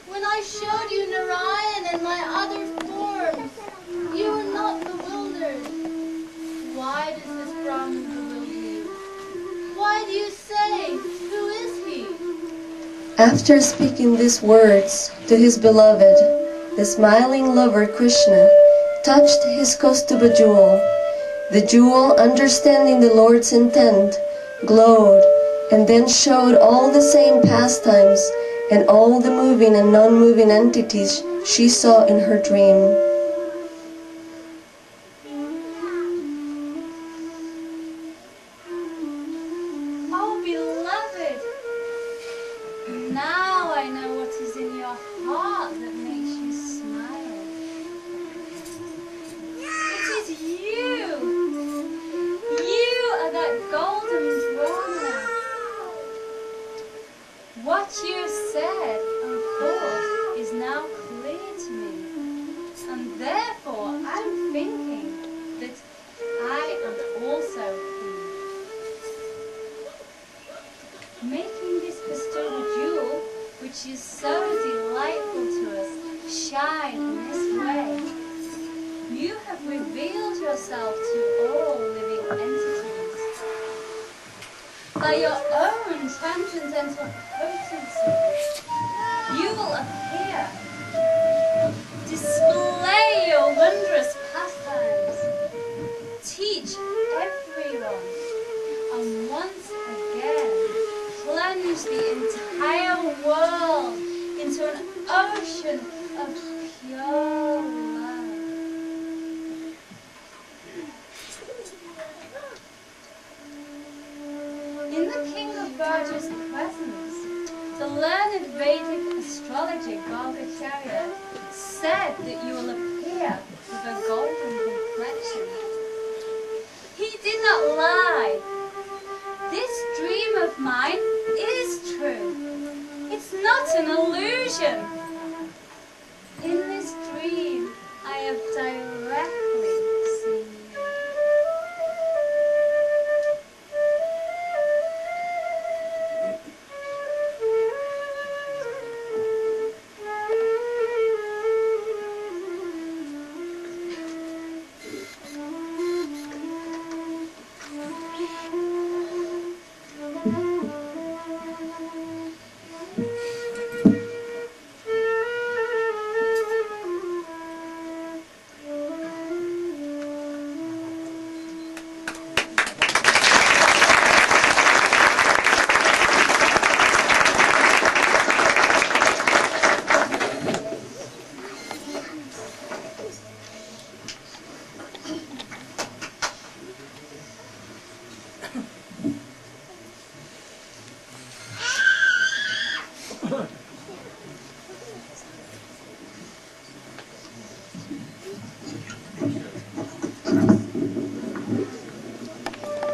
J: When I showed you Narayana and my other forms, you were not bewildered. Why does this Brahman bewilder you? Why do you say, who is he?
K: After speaking these words to his beloved, the smiling lover Krishna touched his Kaustubha jewel. The jewel, understanding the Lord's intent, glowed and then showed all the same pastimes and all the moving and non-moving entities she saw in her dream.
J: Oh, beloved, now I know what is in your heart that makes you smile. It is you. You are that golden drama. What you said and thought is now clear to me, and therefore I'm thinking that I am also he. Making this Kaustubha jewel, which is so delightful to us, shine in this way, you have revealed yourself to all living entities. By your own transcendental potency, you will appear, display your wondrous pastimes, teach everyone, and once again plunge the entire world into an ocean of pure love. In the King of Braja's presence, the learned Vedic astrologer Gargacharya said that you will appear with a golden complexion. He did not lie. This dream of mine is true. It's not an illusion. In this dream, I have directly seen you.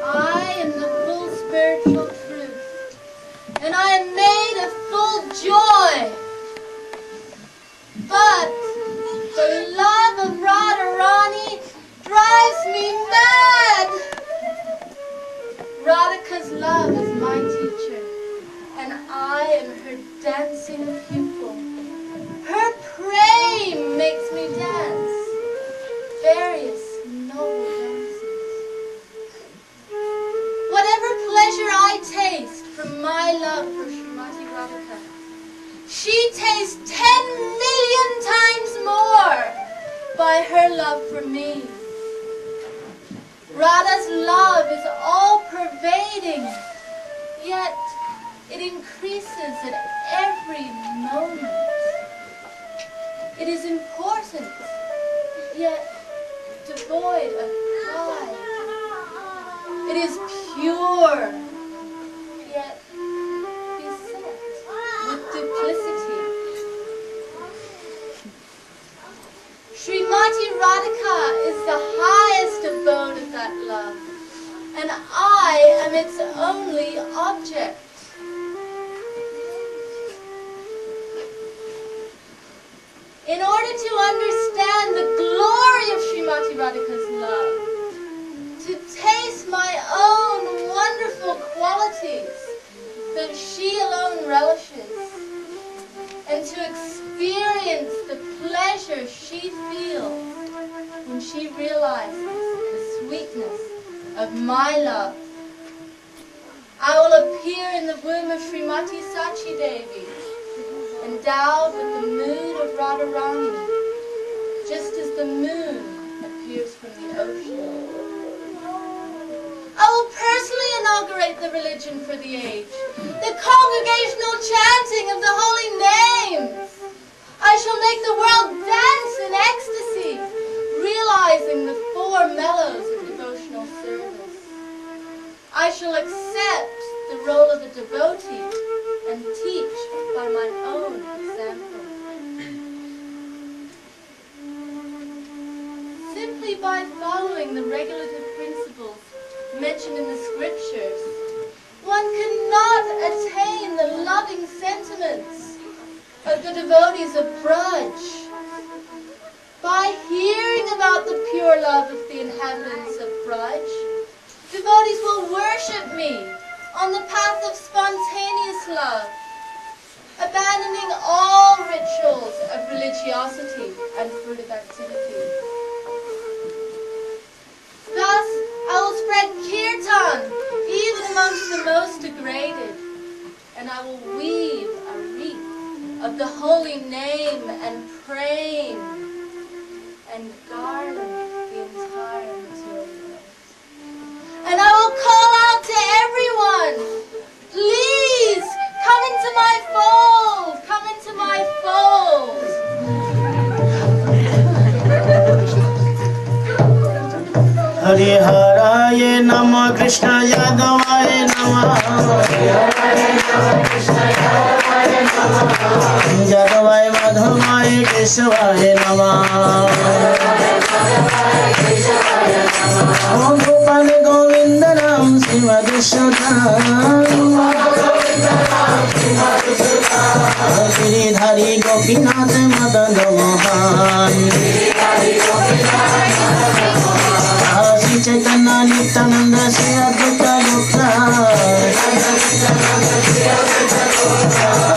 J: I am the full spiritual truth, and I am made of full joy. But the love of Radharani drives me mad. Radhika's love is my teacher, and I am her dancing pupil. Her praying makes me dance various noble dances. Whatever pleasure I taste from my love for Srimati Radhika, she tastes 10 million times more by her love for me. Radha's love is all-pervading, yet it increases at every moment. It is important, yet devoid of pride. It is pure, yet beset with duplicity. Srimati Radhika is the highest abode of that love, and I am its only object. In order to understand the glory of Srimati Radhika's love, to taste my own wonderful qualities, that she alone relishes, and to experience the pleasure she feels when she realizes the sweetness of my love. I will appear in the womb of Srimati Sachi Devi, endowed with the mood of Radharani, just as the moon appears from the ocean. I will personally inaugurate the religion for the age, the congregational chanting of the holy names. I shall make the world dance in ecstasy, realizing the four mellows of devotional service. I shall accept the role of a devotee and teach by my own example. Simply by following the regulative principles mentioned in the scriptures, one cannot attain the loving sentiments of the devotees of Braj. By hearing about the pure love of the inhabitants of Braj, devotees will worship me on the path of spontaneous love, abandoning all rituals of religiosity and fruitive activity. Thus, I will spread kirtan even amongst the most degraded, and I will weave a wreath of the holy name and praying, and garland the entire material world. And I will call out to everyone, please come into my fold, come into my fold.
A: Hare Haraye Namah Krishna Yadavaye Namah Yadavaye Madhavaye Keshavaye Namah Om Gopal Govinda Ram Shiva Dushatam Giridhari Gopinath Madan Mohan Shri Chaitanya Nityananda Shri Advaita Gupta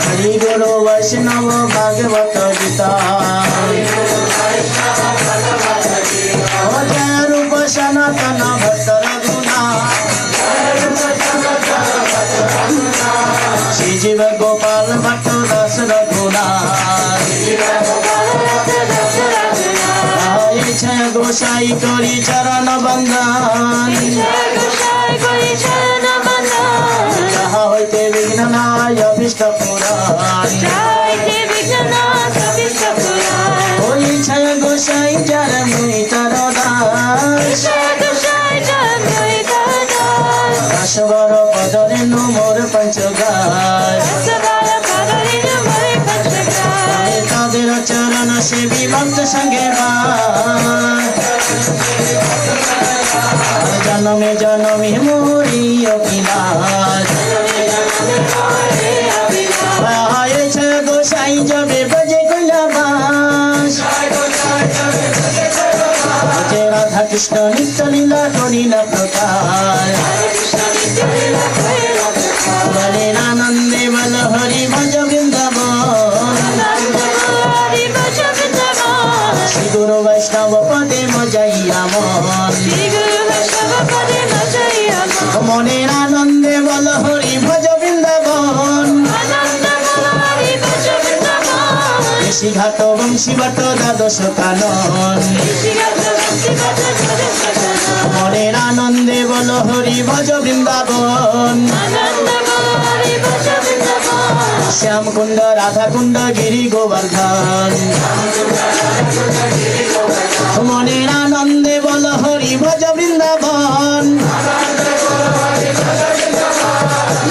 A: Hari Guru Vaishnava Bhagavata Gita Jaya Rupa Sanatana Bhatta Raghuna Shri Jiva Gopal Bhatta Das Raghuna Jai Gosai Kori Charana Bandhan Jaha hoite Vignanaya Vishta Puran Oi Jai Gosai Jaramui Taradas Ashvara Padarinu Mor Panchagas Kadira Charana Sevi Bhakta Sangeva Janame Janame Mori Okilas Aye Chaya Gosai Jabe Baje Kunyabas Jai Radha Krishna Nitya Lila Korina Prakash Hare Nande Malahari Bhaja Vrindavan Shri Guru Vaishnava Pade Majayamon Mone Nande Malahari Bhaja Vrindavan Rishi Ghato Vamshi Bhato Dadosh Kanon Mone Nande Malahari Bhaja Vrindavan Shyam Kunda Radha Kunda Giri Govardhan Mone Nande Malahari Bhaja Vrindavan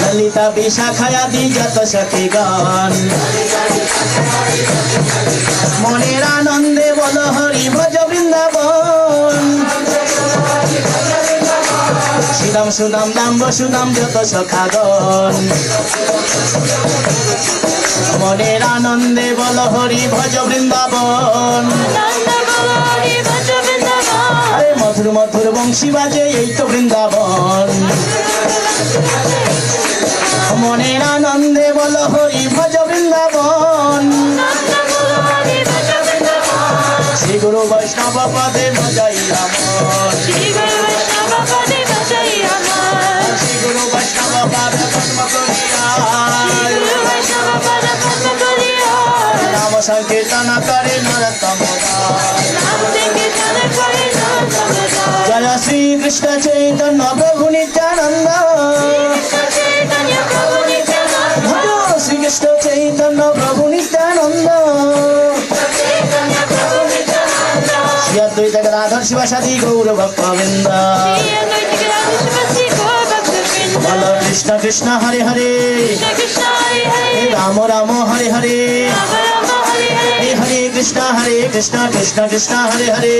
A: Lalita Vishakha Adi Jata Shaktigan Mone Nande Malahari Bhaja Vrindavan Shidam Sudam Damba Sudam Jata Shakhagan Mone Nande Malahari Bhaja Vrindavan Hare Madhur Madhur Vamshi Baje Eito Vrindavan মনের আনন্দে বলো হরি ভজ বৃন্দাবন শ্রী গুরু বৈষ্ণব পদে ভজাই আমার শ্রী গুরু বৈষ্ণব পদে পদ্ম করিয়া নাম সংকীর্তন করে নরতম জয় শ্রী কৃষ্ণ চৈতন্য প্রভু নিত্যানন্দ ভজ শ্রী কৃষ্ণ চৈতন্য প্রভু নিত্যানন্দ শ্রী অদ্বৈত গদাধর শিবাসাদি গৌর ভক্তবৃন্দ বল কৃষ্ণ কৃষ্ণ হরে হরে রাম রাম হরে হরে হরে কৃষ্ণ কৃষ্ণ কৃষ্ণ হরে হরে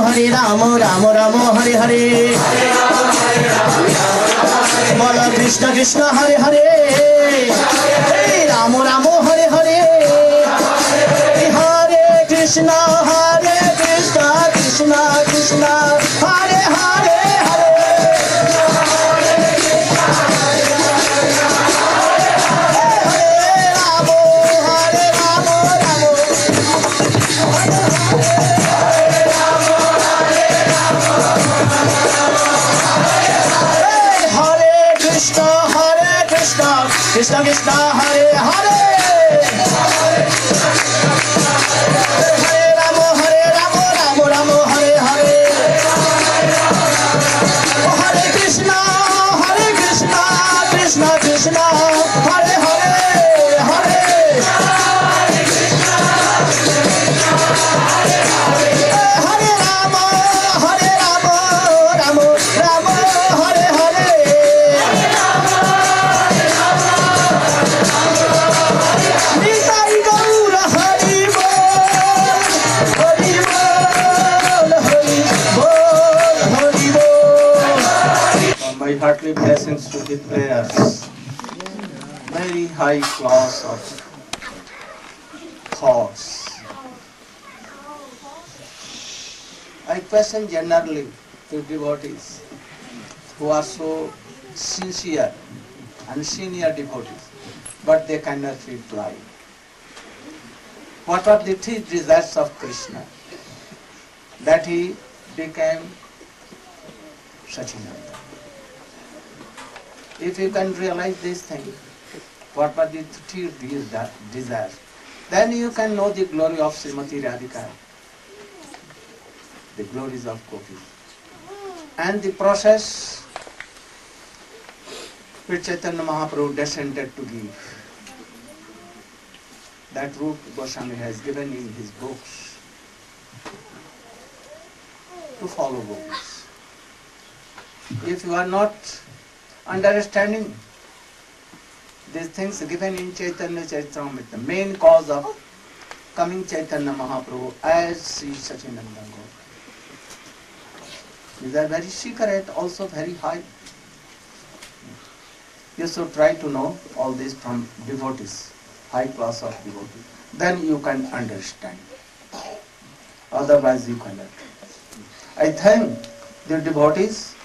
A: হরে রাম রাম রাম হরে হরে বল Krishna Krishna Hare Hare Ram Ram Hare Hare Hare Krishna Krishna Krishna Hare Hare Hare Krishna Krishna Hare Hare Hare Rama Rama Rama Hare Hare Hare Krishna Krishna Krishna Hare Hare Hare Hare Rama Rama Rama Hare Hare My heartily blessings to the players. Very high class of thoughts. I question generally to devotees who are so sincere and senior devotees, but they cannot reply. What are the three desires of Krishna? That he became Sachinanda. If you can realize this thing, what are the three desires, then you can know the glory of Srimati Radhika, the glories of Gopi, and the process which Chaitanya Mahaprabhu descended to give. That route Goswami has given in his books to follow books. If you are not understanding these things given in Chaitanya Charitamrita, the main cause of coming Chaitanya Mahaprabhu as Sri Sachinanda Gaur. These are very secret, also very high. You should try to know all this from devotees, high class of devotees. Then you can understand. Otherwise you cannot. I thank the devotees,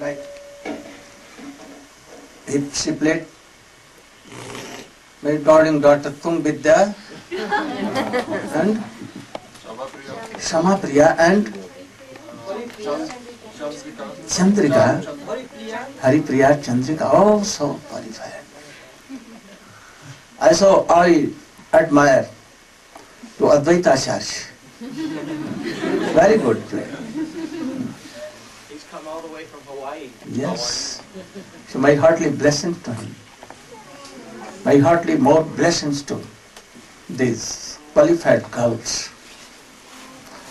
A: like if she played my darling daughter Tung Vidya and Shamapriya and Chandrika, Haripriya Chandrika, oh so qualified. I admire to Advaita Acharya. Very good play.
G: He's come all the way from Hawaii.
A: Yes. So my heartily blessings to him. My heartily more blessings to these qualified girls.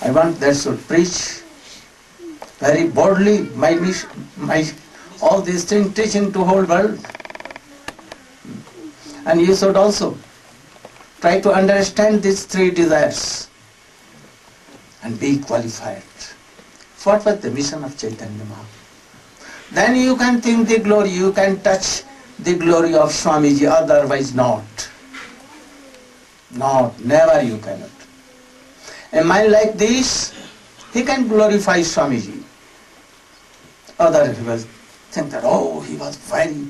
A: I want they should preach very boldly my all these things, teaching to whole world. And you should also try to understand these three desires and be qualified. What was the mission of Chaitanya Mahaprabhu? Then you can think the glory, you can touch the glory of Swamiji, otherwise not. Not, never you cannot. A man like this, he can glorify Swamiji.
B: Other he was think that, oh, he was very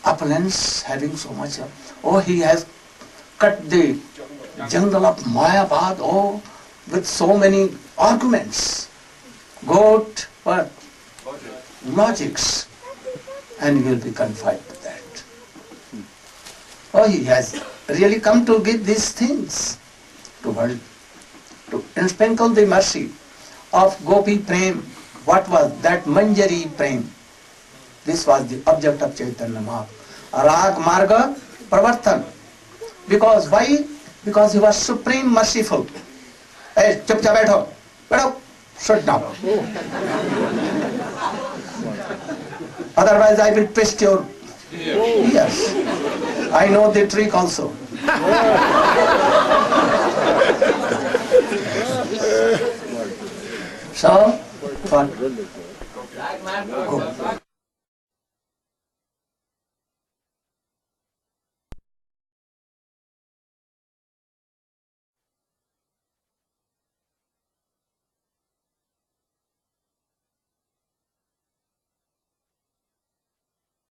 B: opulence, having so much. Oh, he has cut the jungle of Mayabad, oh, with so many arguments. Got what? Logics. And you will be confined to that. Oh, he has really come to give these things to world, to sprinkle the mercy of Gopi Prem. What was that? Manjari Prem. This was the object of Chaitanya Mahaprabhu. Rag Marga Pravartan. Because why? Because he was supreme merciful. Hey, chup cha baitho. Baitho. Sit down. Otherwise I will twist your ears. I know the trick also. So, what? Go.